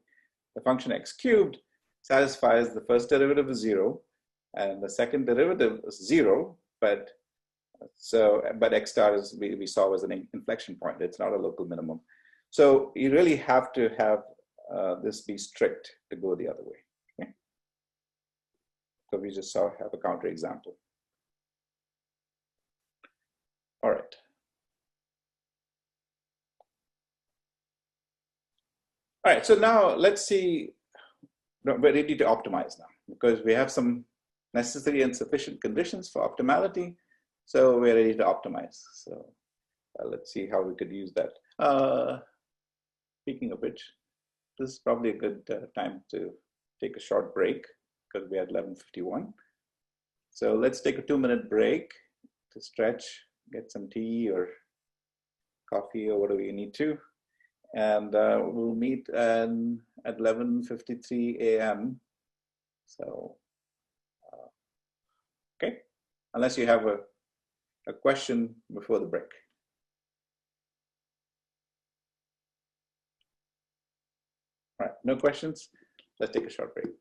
The function x cubed satisfies the first derivative is 0 and the second derivative is 0, but x star is we saw was an inflection point. It's not a local minimum. So you really have to have this be strict to go the other way. Okay? So we just have a counter example. All right. All right, so now let's see, we're ready to optimize now because we have some necessary and sufficient conditions for optimality. So we're ready to optimize. So let's see how we could use that. Speaking of which, this is probably a good time to take a short break because we're at 11:51. So let's take a 2-minute break to stretch, get some tea or coffee or whatever you need to. And we'll meet at 11:53 a.m. So, okay, unless you have a question before the break. All right, no questions? Let's take a short break.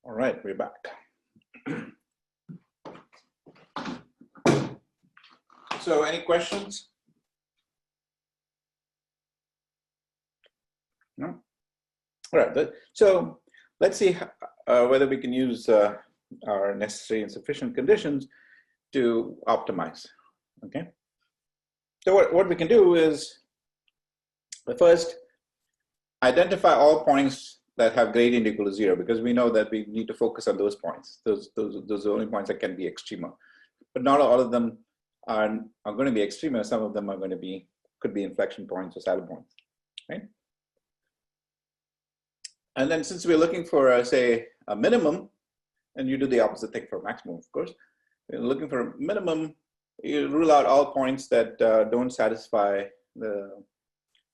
All right, we're back. So any questions? No? All right, so let's see whether we can use our necessary and sufficient conditions to optimize, okay? So what we can do is, first, identify all points that have gradient equal to 0, because we know that we need to focus on those points. Those are the only points that can be extrema. But not all of them are going to be extrema. Some of them are going to be, could be inflection points or saddle points, right? And then since we're looking for, say, a minimum, and you do the opposite thing for maximum, of course, you're looking for a minimum, you rule out all points that don't satisfy the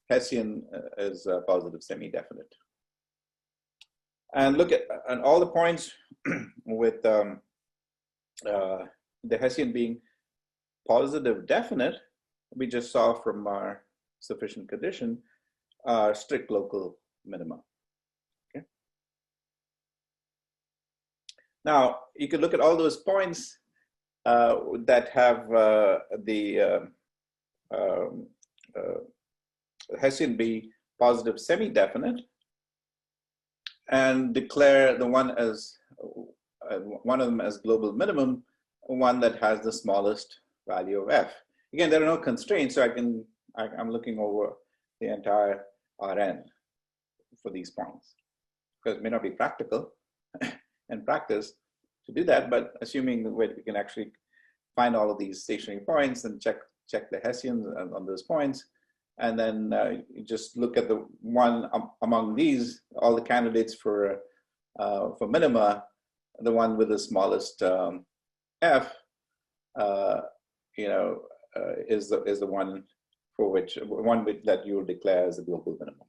Hessian as positive semi-definite. And look at all the points with the Hessian being positive definite, we just saw from our sufficient condition, strict local minima. Okay. Now, you could look at all those points that have the Hessian be positive semi-definite, and declare the one as one of them as global minimum, one that has the smallest value of f. Again, there are no constraints, so I'm looking over the entire Rn for these points, because it may not be practical in practice to do that, but assuming that we can actually find all of these stationary points and check the Hessians on those points, and then you just look at the one among these, all the candidates for minima, the one with the smallest f, is the one for which that you will declare as a global minimum.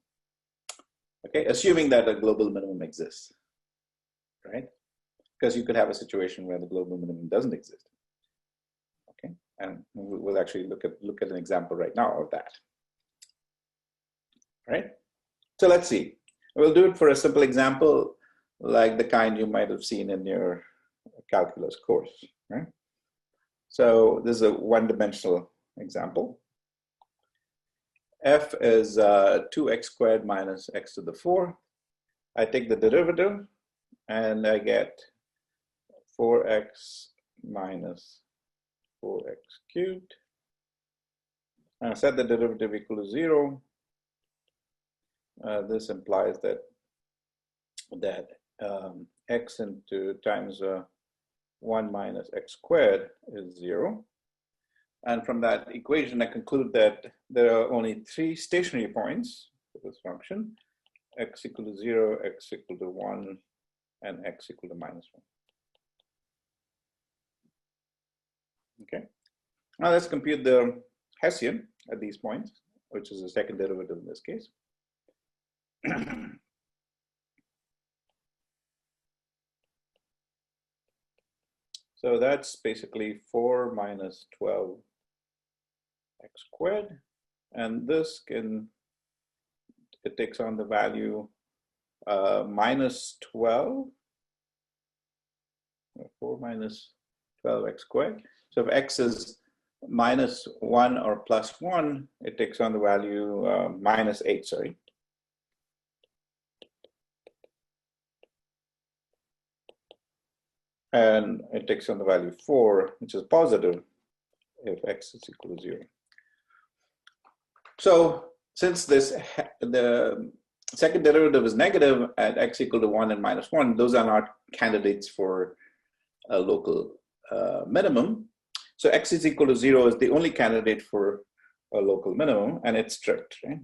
Okay, assuming that a global minimum exists, right? Because you could have a situation where the global minimum doesn't exist. Okay, and we'll actually look at an example right now of that. Right? So let's see. We'll do it for a simple example, like the kind you might have seen in your calculus course. Right? So this is a one-dimensional example. F is 2x squared minus x to the 4. I take the derivative, and I get 4x minus 4x cubed. And I set the derivative equal to 0. This implies that x into times 1 minus x squared is 0. And from that equation, I conclude that there are only 3 stationary points for this function: x equal to 0, x equal to 1, and x equal to minus 1. Okay. Now let's compute the Hessian at these points, which is the second derivative in this case. So that's basically 4 minus 12 x squared, and this it takes on the value minus 12, 4 minus 12 x squared. So if x is minus 1 or plus 1, it takes on the value minus 8, sorry. And it takes on the value 4, which is positive if x is equal to 0. So since the second derivative is negative at x equal to 1 and minus 1, those are not candidates for a local minimum. So x is equal to 0 is the only candidate for a local minimum, and it's strict, right?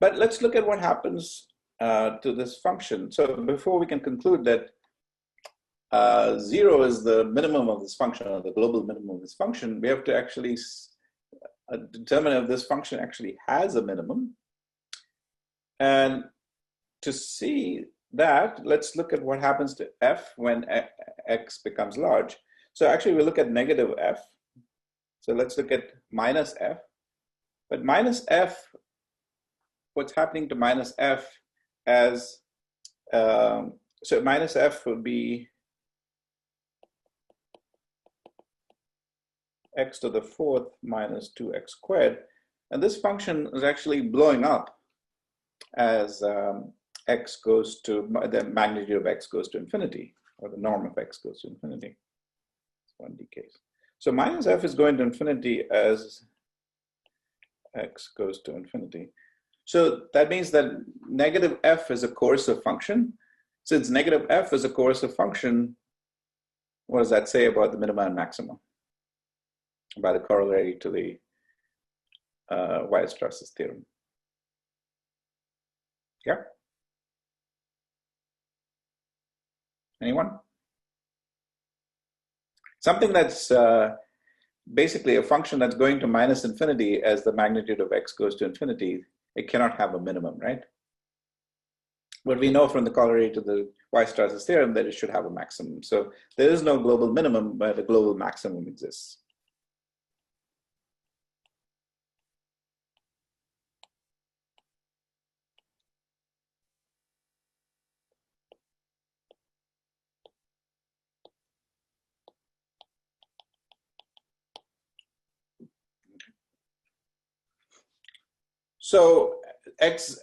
But let's look at what happens to this function. So before we can conclude that 0 is the minimum of this function, or the global minimum of this function, we have to actually determine if this function actually has a minimum. And to see that, let's look at what happens to f when x becomes large. So actually we look at negative f. So let's look at minus f. But minus f, what's happening to minus f as, so minus f would be x to the 4th minus 2x squared. And this function is actually blowing up as x goes to, the magnitude of x goes to infinity, or the norm of x goes to infinity. It's 1D case. So minus f is going to infinity as x goes to infinity. So that means that negative f is a coercive function. Since negative f is a coercive function, what does that say about the minima and maxima? By the corollary to the Weierstrass's theorem. Yeah? Anyone? Something that's basically a function that's going to minus infinity as the magnitude of x goes to infinity, it cannot have a minimum, right? But we know from the corollary to the Weierstrass's theorem that it should have a maximum. So there is no global minimum, but a global maximum exists. So x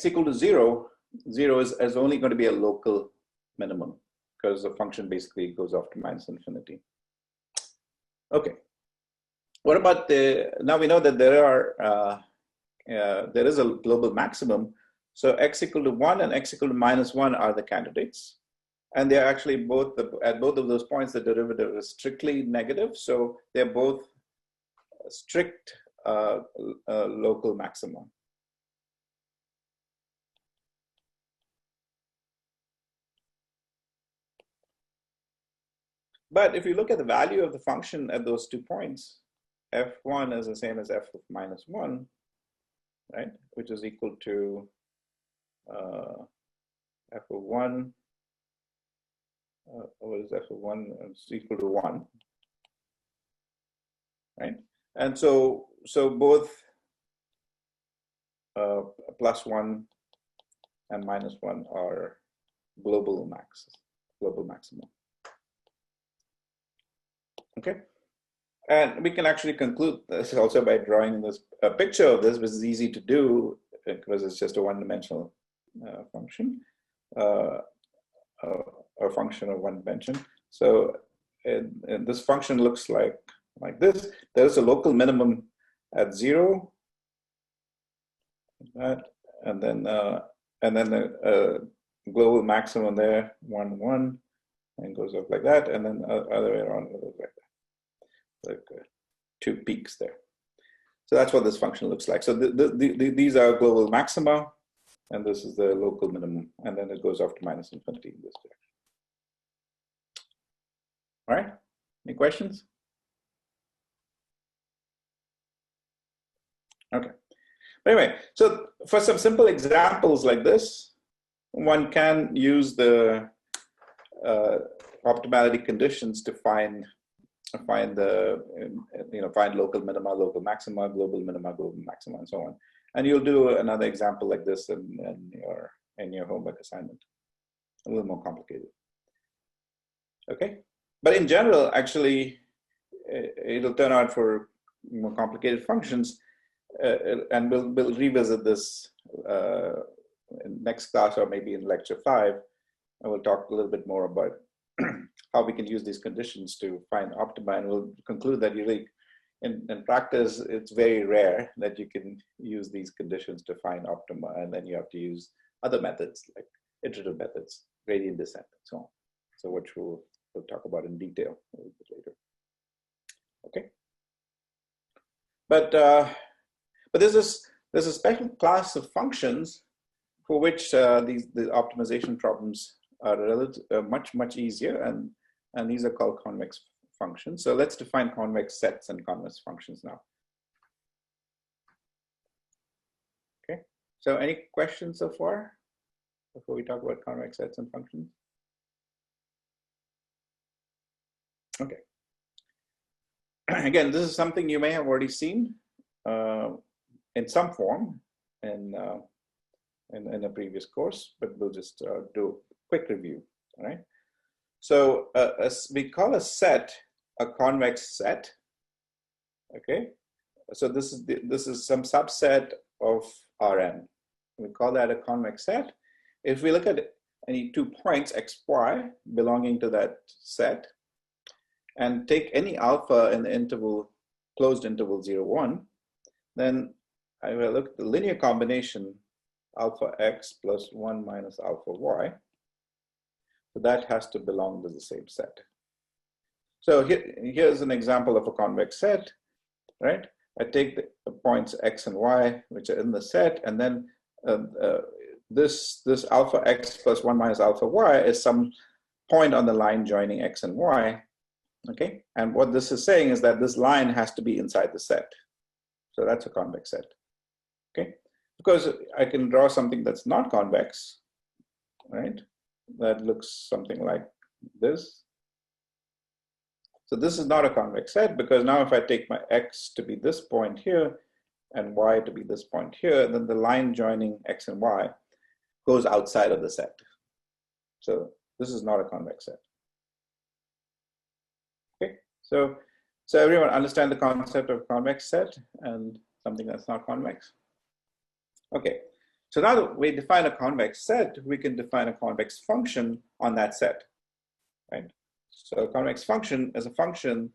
equal to 0, 0 is only going to be a local minimum because the function basically goes off to minus infinity. Okay. What about the, now we know that there is a global maximum. So x equal to 1 and x equal to -1 are the candidates. And they're actually both, at both of those points, the derivative is strictly negative. So they're both strict local maxima. But if you look at the value of the function at those 2 points, f1 is the same as f of -1, right? Which is equal to f of 1. What is f of 1? It's equal to 1, right? And so both +1 and -1 are global maxima. Okay, and we can actually conclude this also by drawing this a picture of this, which is easy to do because it's just a one-dimensional function, a function of one dimension. So and this function looks like this. There is a local minimum at 0, and then a global maximum there, 1, 1, and goes up like that, and then other way around, it goes like that, like 2 peaks there. So that's what this function looks like. So these are global maxima, and this is the local minimum, and then it goes off to minus infinity in this direction. All right, any questions? Okay. But anyway, so for some simple examples like this, one can use the optimality conditions to find the find local minima, local maxima, global minima, global maxima, and so on. And you'll do another example like this in your homework assignment. A little more complicated. Okay, but in general, actually, it'll turn out for more complicated functions. And we'll revisit this in next class, or maybe in lecture 5, and we'll talk a little bit more about how we can use these conditions to find optima, and we'll conclude that really in practice it's very rare that you can use these conditions to find optima, and then you have to use other methods like iterative methods, gradient descent, and so on. So which we'll talk about in detail a little bit later. Okay, but there's a special class of functions for which the optimization problems are much easier, and these are called convex functions. So let's define convex sets and convex functions now. Okay, so any questions so far before we talk about convex sets and functions? Okay. Again, this is something you may have already seen in some form in a previous course, but we'll just do a quick review. All right. So we call a set a convex set. Okay. So this is some subset of Rn. We call that a convex set. If we look at any 2 points x, y belonging to that set, and take any alpha in the interval, closed interval 0, 1, then I will look at the linear combination alpha x plus 1 minus alpha y. So that has to belong to the same set. So here's an example of a convex set, right? I take the points x and y, which are in the set, and then this alpha x plus 1 minus alpha y is some point on the line joining x and y. Okay, and what this is saying is that this line has to be inside the set. So that's a convex set. Okay, Because I can draw something that's not convex, right? That looks something like this. So this is not a convex set, because now if I take my x to be this point here and y to be this point here, then the line joining x and y goes outside of the set. So this is not a convex set. Okay, so everyone understand the concept of convex set and something that's not convex? Okay, so now that we define a convex set, we can define a convex function on that set, right? So a convex function is a function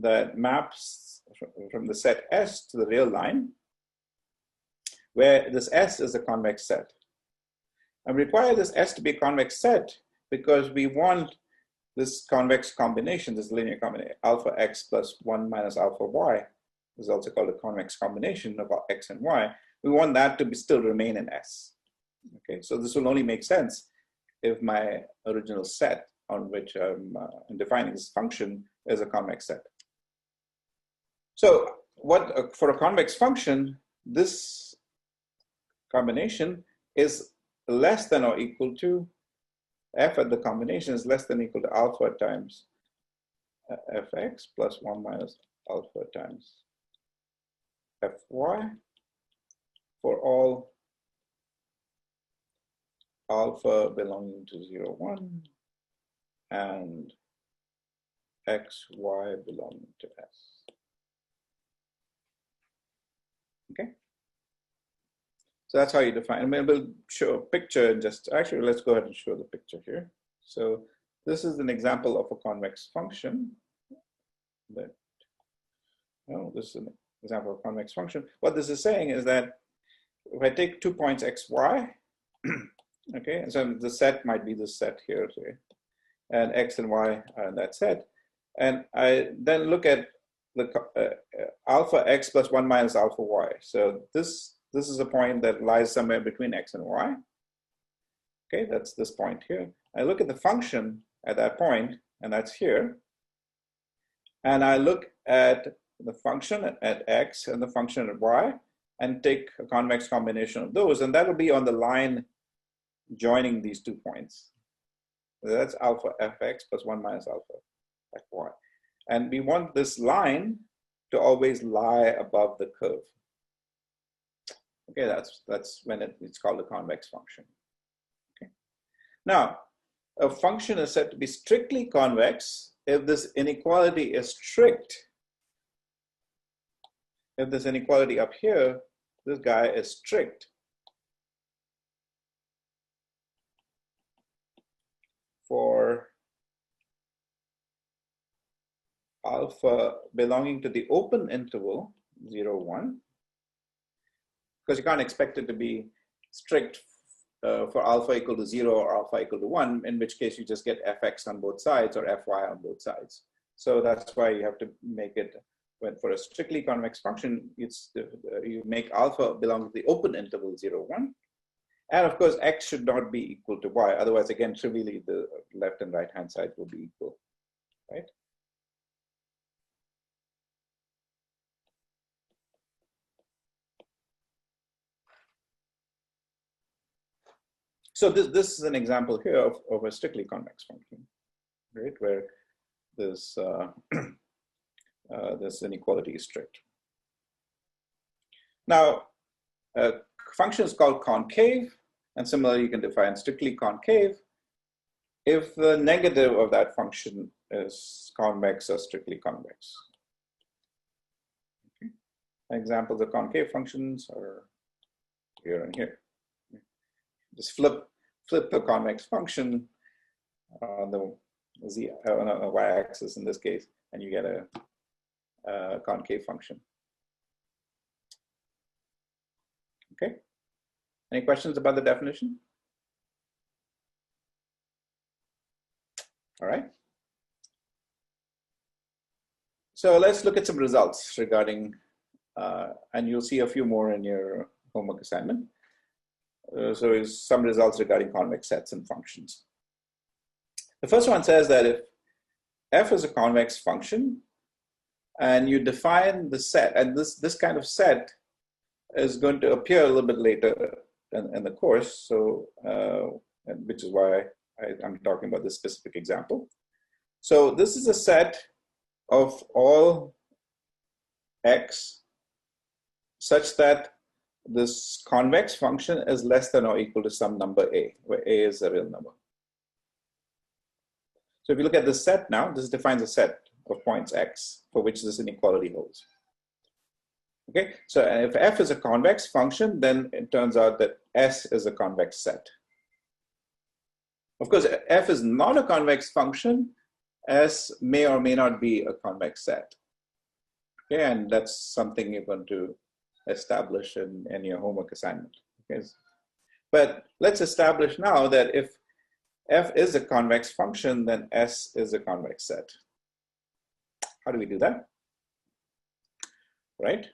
that maps from the set S to the real line, where this S is a convex set. And we require this S to be a convex set because we want this convex combination, this linear combination, alpha x plus 1 minus alpha y, is also called a convex combination of x and y. We want that to still remain in S. Okay, so this will only make sense if my original set on which I'm defining this function is a convex set. So for a convex function, this combination is less than or equal to, f at the combination is less than or equal to alpha times fx plus 1 minus alpha times fy for all alpha belonging to 0, 1 and x, y belonging to S. Okay? So that's how you define. I mean, we'll show a picture and actually, let's go ahead and show the picture here. So this is an example of a convex function. This is an example of a convex function. What this is saying is that if I take 2 points x, y, okay, and so the set might be this set here, say, and x and y are in that set, and I then look at the alpha x plus 1 minus alpha y. So this is a point that lies somewhere between x and y. Okay, that's this point here. I look at the function at that point, and that's here. And I look at the function at x and the function at y, and take a convex combination of those, and that'll be on the line joining these 2 points. So that's alpha fx plus 1 minus alpha fy. And we want this line to always lie above the curve. Okay, that's when it's called a convex function. Okay. Now, a function is said to be strictly convex if this inequality is strict. If this inequality up here, this guy is strict. For alpha belonging to the open interval 0, 1, because you can't expect it to be strict for alpha equal to 0 or alpha equal to 1, in which case you just get fx on both sides or fy on both sides. So that's why you have to make it, when for a strictly convex function, you make alpha belong to the open interval 0, 1. And of course, x should not be equal to y. Otherwise, again, trivially, the left and right hand side will be equal, right? So this is an example here of a strictly convex function, right? Where this this inequality is strict. Now, a function is called concave, and similarly, you can define strictly concave if the negative of that function is convex or strictly convex. Okay. Examples of concave functions are here and here. Just flip the convex function on the y-axis in this case, and you get a concave function. Okay. Any questions about the definition? All right. So let's look at some results regarding, and you'll see a few more in your homework assignment. So here's some results regarding convex sets and functions. The first one says that if f is a convex function and you define the set, and this kind of set is going to appear a little bit later in the course, so which is why I'm talking about this specific example. So this is a set of all x such that this convex function is less than or equal to some number a, where a is a real number. So if you look at this set now, this defines a set of points x for which this inequality holds. Okay, so if f is a convex function, then it turns out that S is a convex set. Of course, f is not a convex function, S may or may not be a convex set. Okay, and that's something you're going to establish in your homework assignment. Okay, but let's establish now that if f is a convex function, then S is a convex set. How do we do that? Right?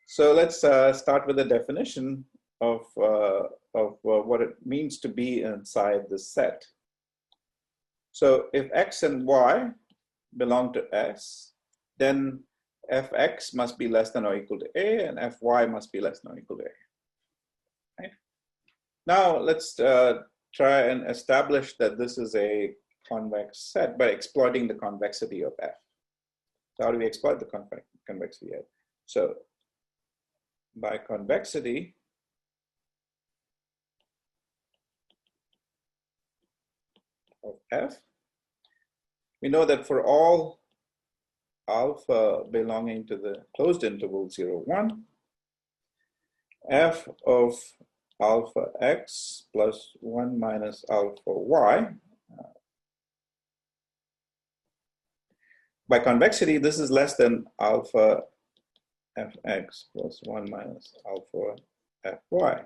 So let's start with a definition of what it means to be inside this set. So if x and y belong to S, then fx must be less than or equal to a, and fy must be less than or equal to a. Right? Now let's try and establish that this is a convex set by exploiting the convexity of f. So how do we exploit the convexity of f? So by convexity, of f, we know that for all alpha belonging to the closed interval 0, 1, f of alpha x plus 1 minus alpha y. By convexity, this is less than alpha fx plus 1 minus alpha fy.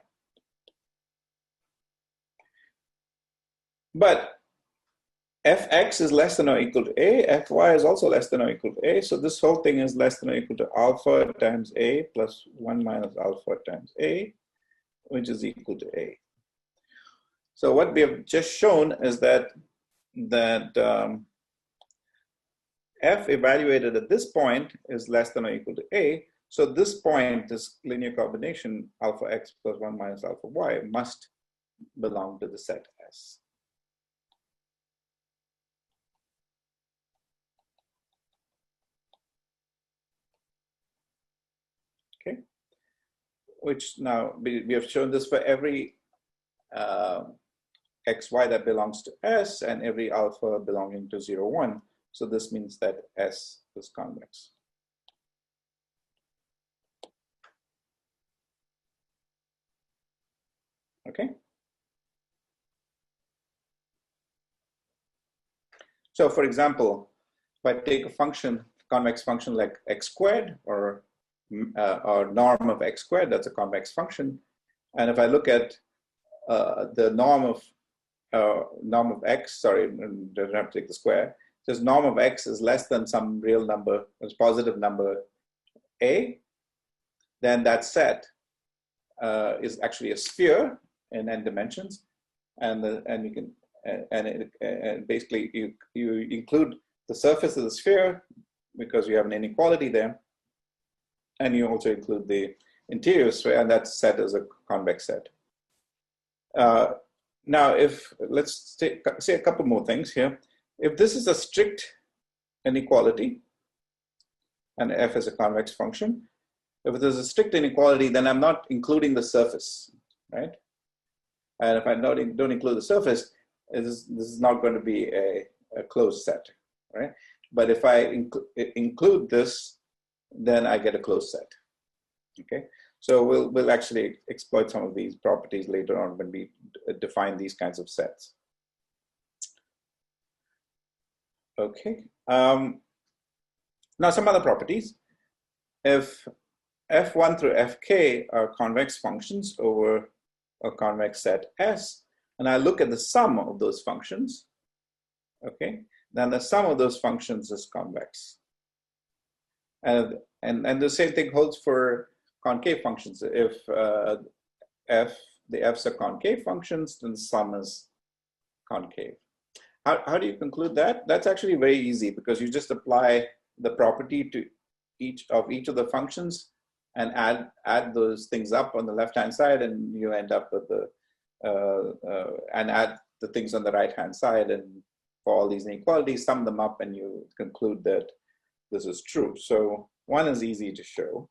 But fx is less than or equal to a, fy is also less than or equal to a, so this whole thing is less than or equal to alpha times a plus 1 minus alpha times a, which is equal to a. So what we have just shown is that f evaluated at this point is less than or equal to a, so this point, this linear combination alpha x plus 1 minus alpha y must belong to the set S. Okay, which now we have shown this for every xy that belongs to S and every alpha belonging to 0, 1. So this means that S is convex. Okay. So for example, if I take a function, convex function like x squared or norm of x squared, that's a convex function. And if I look at the norm of x, sorry, don't have to take the square, says norm of x is less than some real number, a positive number a, then that set is actually a sphere in n dimensions, and you can and basically you include the surface of the sphere because you have an inequality there, and you also include the interior sphere, and that set is a convex set. Now, if let's say a couple more things here. If this is a strict inequality, and f is a convex function, if there's a strict inequality, then I'm not including the surface, right? And if I don't include the surface, this is not going to be a closed set, right? But if I include this, then I get a closed set. Okay, so we'll actually exploit some of these properties later on when we define these kinds of sets. Okay, now some other properties. If f1 through fk are convex functions over a convex set S, and I look at the sum of those functions, okay, then the sum of those functions is convex. And the same thing holds for concave functions. If the f's are concave functions, then the sum is concave. How do you conclude that? That's actually very easy because you just apply the property to each of the functions, and add those things up on the left-hand side, and you end up with the, and add the things on the right-hand side, and for all these inequalities, sum them up, and you conclude that this is true. So one is easy to show.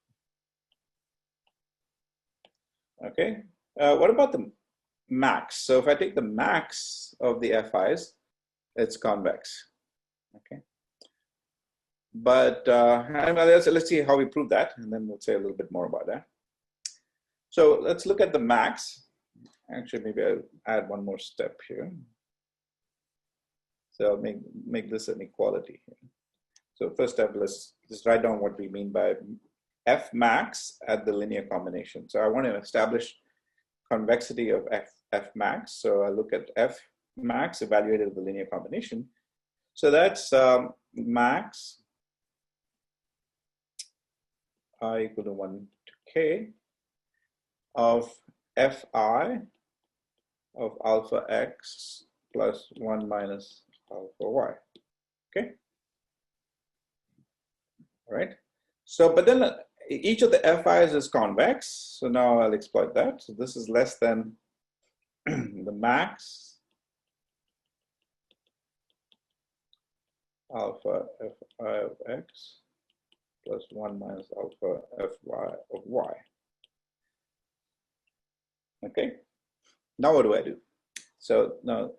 Okay, what about the max? So if I take the max of the FIs, it's convex. Okay, but let's see how we prove that, and then we'll say a little bit more about that. So let's look at the max. Actually, maybe I'll add one more step here. So I'll make this an equality here. So first step, let's just write down what we mean by F max at the linear combination. So I want to establish convexity of F max. So I look at F max evaluated at the linear combination. So that's max I equal to 1 to k of Fi of alpha x plus 1 minus alpha y. Okay. All right. So, but then each of the FIs is convex. So now I'll exploit that. So this is less than the max alpha Fi of x plus 1 minus alpha Fy of y. Okay. Now what do I do? So now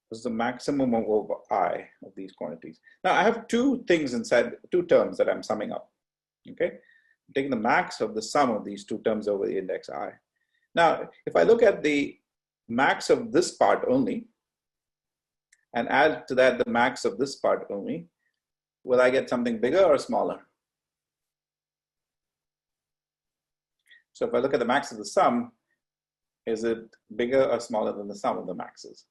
this is the maximum over I of these quantities. Now I have two things inside, two terms that I'm summing up. Okay, I'm taking the max of the sum of these two terms over the index I. Now, if I look at the max of this part only and add to that the max of this part only, will I get something bigger or smaller? So if I look at the max of the sum, is it bigger or smaller than the sum of the maxes?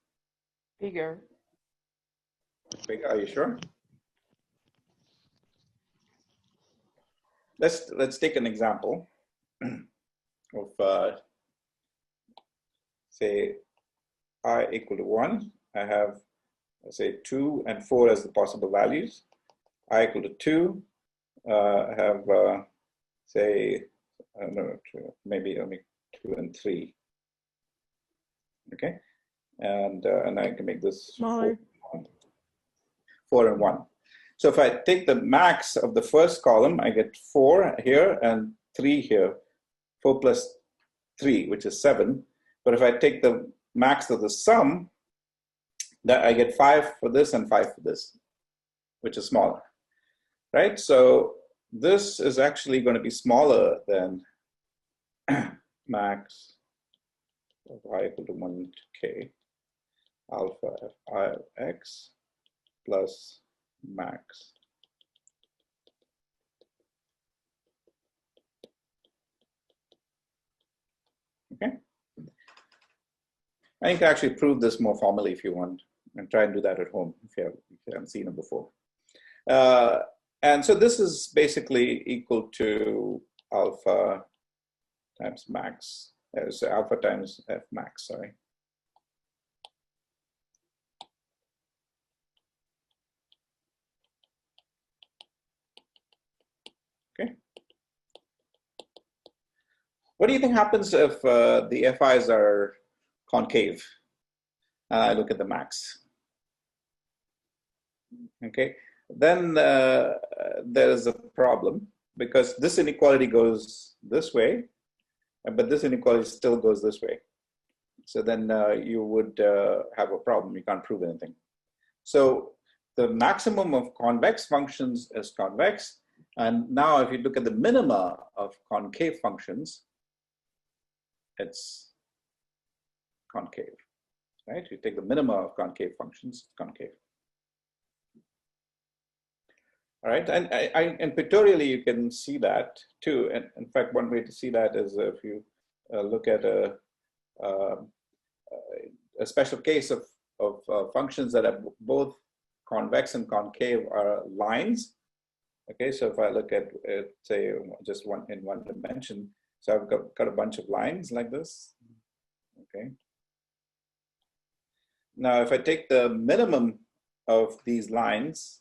Bigger. Bigger, are you sure? Let's take an example of say I equal to 1. I have, let's say, 2 and 4 as the possible values. I equal to 2. I have say, I don't know, maybe only 2 and 3. Okay, and I can make this Smaller. 4 and 1. So if I take the max of the first column, I get 4 here and 3 here, 4 plus 3, which is 7. But if I take the max of the sum, that I get 5 for this and 5 for this, which is smaller, right? So this is actually going to be smaller than max of I equal to 1 to k alpha Fi of x plus max. Okay. And you can actually prove this more formally if you want, and try and do that at home if you haven't seen it before. And so this is basically equal to alpha times max. So alpha times F max, sorry. Okay. What do you think happens if the FIs are concave? I look at the max. Okay, then there is a problem because this inequality goes this way, but this inequality still goes this way. So then you would have a problem. You can't prove anything. So the maximum of convex functions is convex. And now if you look at the minima of concave functions, it's concave, right? You take the minima of concave functions, concave. All right, and pictorially you can see that too. And in fact, one way to see that is if you look at a special case of functions that are both convex and concave are lines. Okay, so if I look at it, say just in one dimension, so I've got a bunch of lines like this. Okay. Now, if I take the minimum of these lines,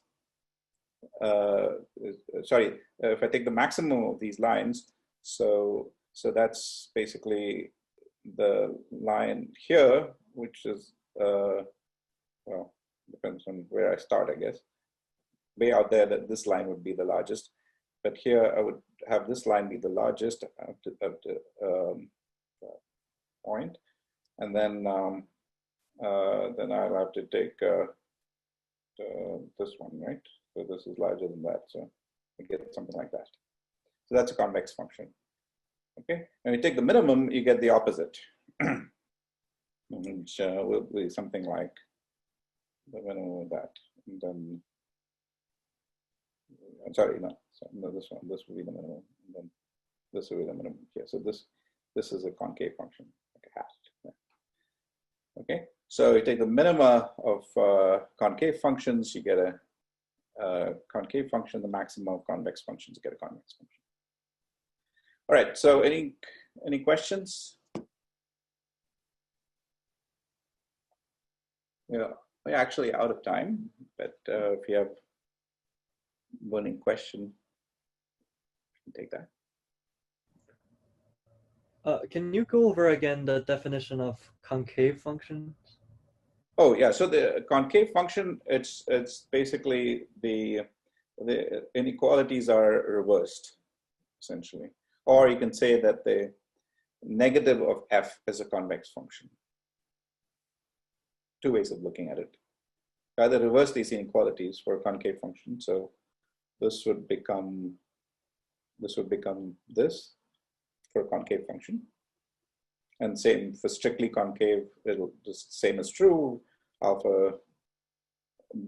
if I take the maximum of these lines, So that's basically the line here, which is, well, depends on where I start, I guess. Way out there, that this line would be the largest. But here I would have this line be the largest at the point. And then I'll have to take this one, right? So this is larger than that. So I get something like that. So that's a convex function. Okay. When you take the minimum, you get the opposite, which will be something like the minimum of that. And then, I'm sorry, no, this one. This will be the minimum, and then this will be the minimum here. So this is a concave function, like a hat. Okay. So you take the minima of concave functions, you get a concave function. The maximum of convex functions, you get a convex function. All right. So any questions? Yeah, we're actually out of time, but if you have burning question, you can take that. Can you go over again the definition of concave functions? Oh yeah, so the concave function, it's basically the inequalities are reversed, essentially. Or you can say that the negative of f is a convex function. Two ways of looking at it. Either reverse these inequalities for a concave function. So this would become this for a concave function. And same for strictly concave, it'll just same as true. Alpha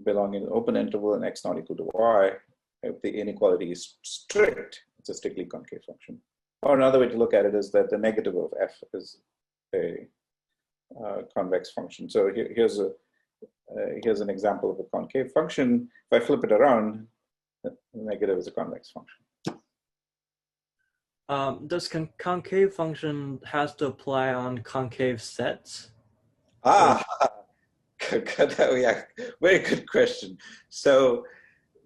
belong in an open interval and x not equal to y. If the inequality is strict, it's a strictly concave function. Or another way to look at it is that the negative of f is a convex function. So here's an example of a concave function. If I flip it around, the negative is a convex function. Does concave function has to apply on concave sets? Ah, yeah, very good question. So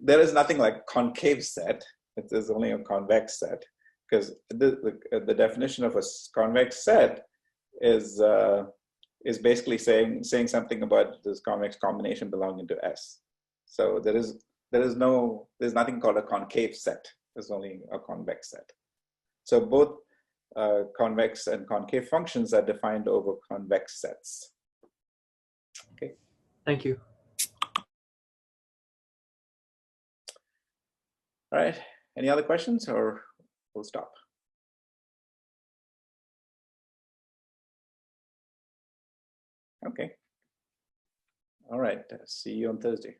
there is nothing like concave set. There's only a convex set, because the definition of a convex set is basically saying something about this convex combination belonging to S. So there's nothing called a concave set. There's only a convex set. So both convex and concave functions are defined over convex sets. Okay. Thank you. All right. Any other questions, or we'll stop? Okay. All right. See you on Thursday.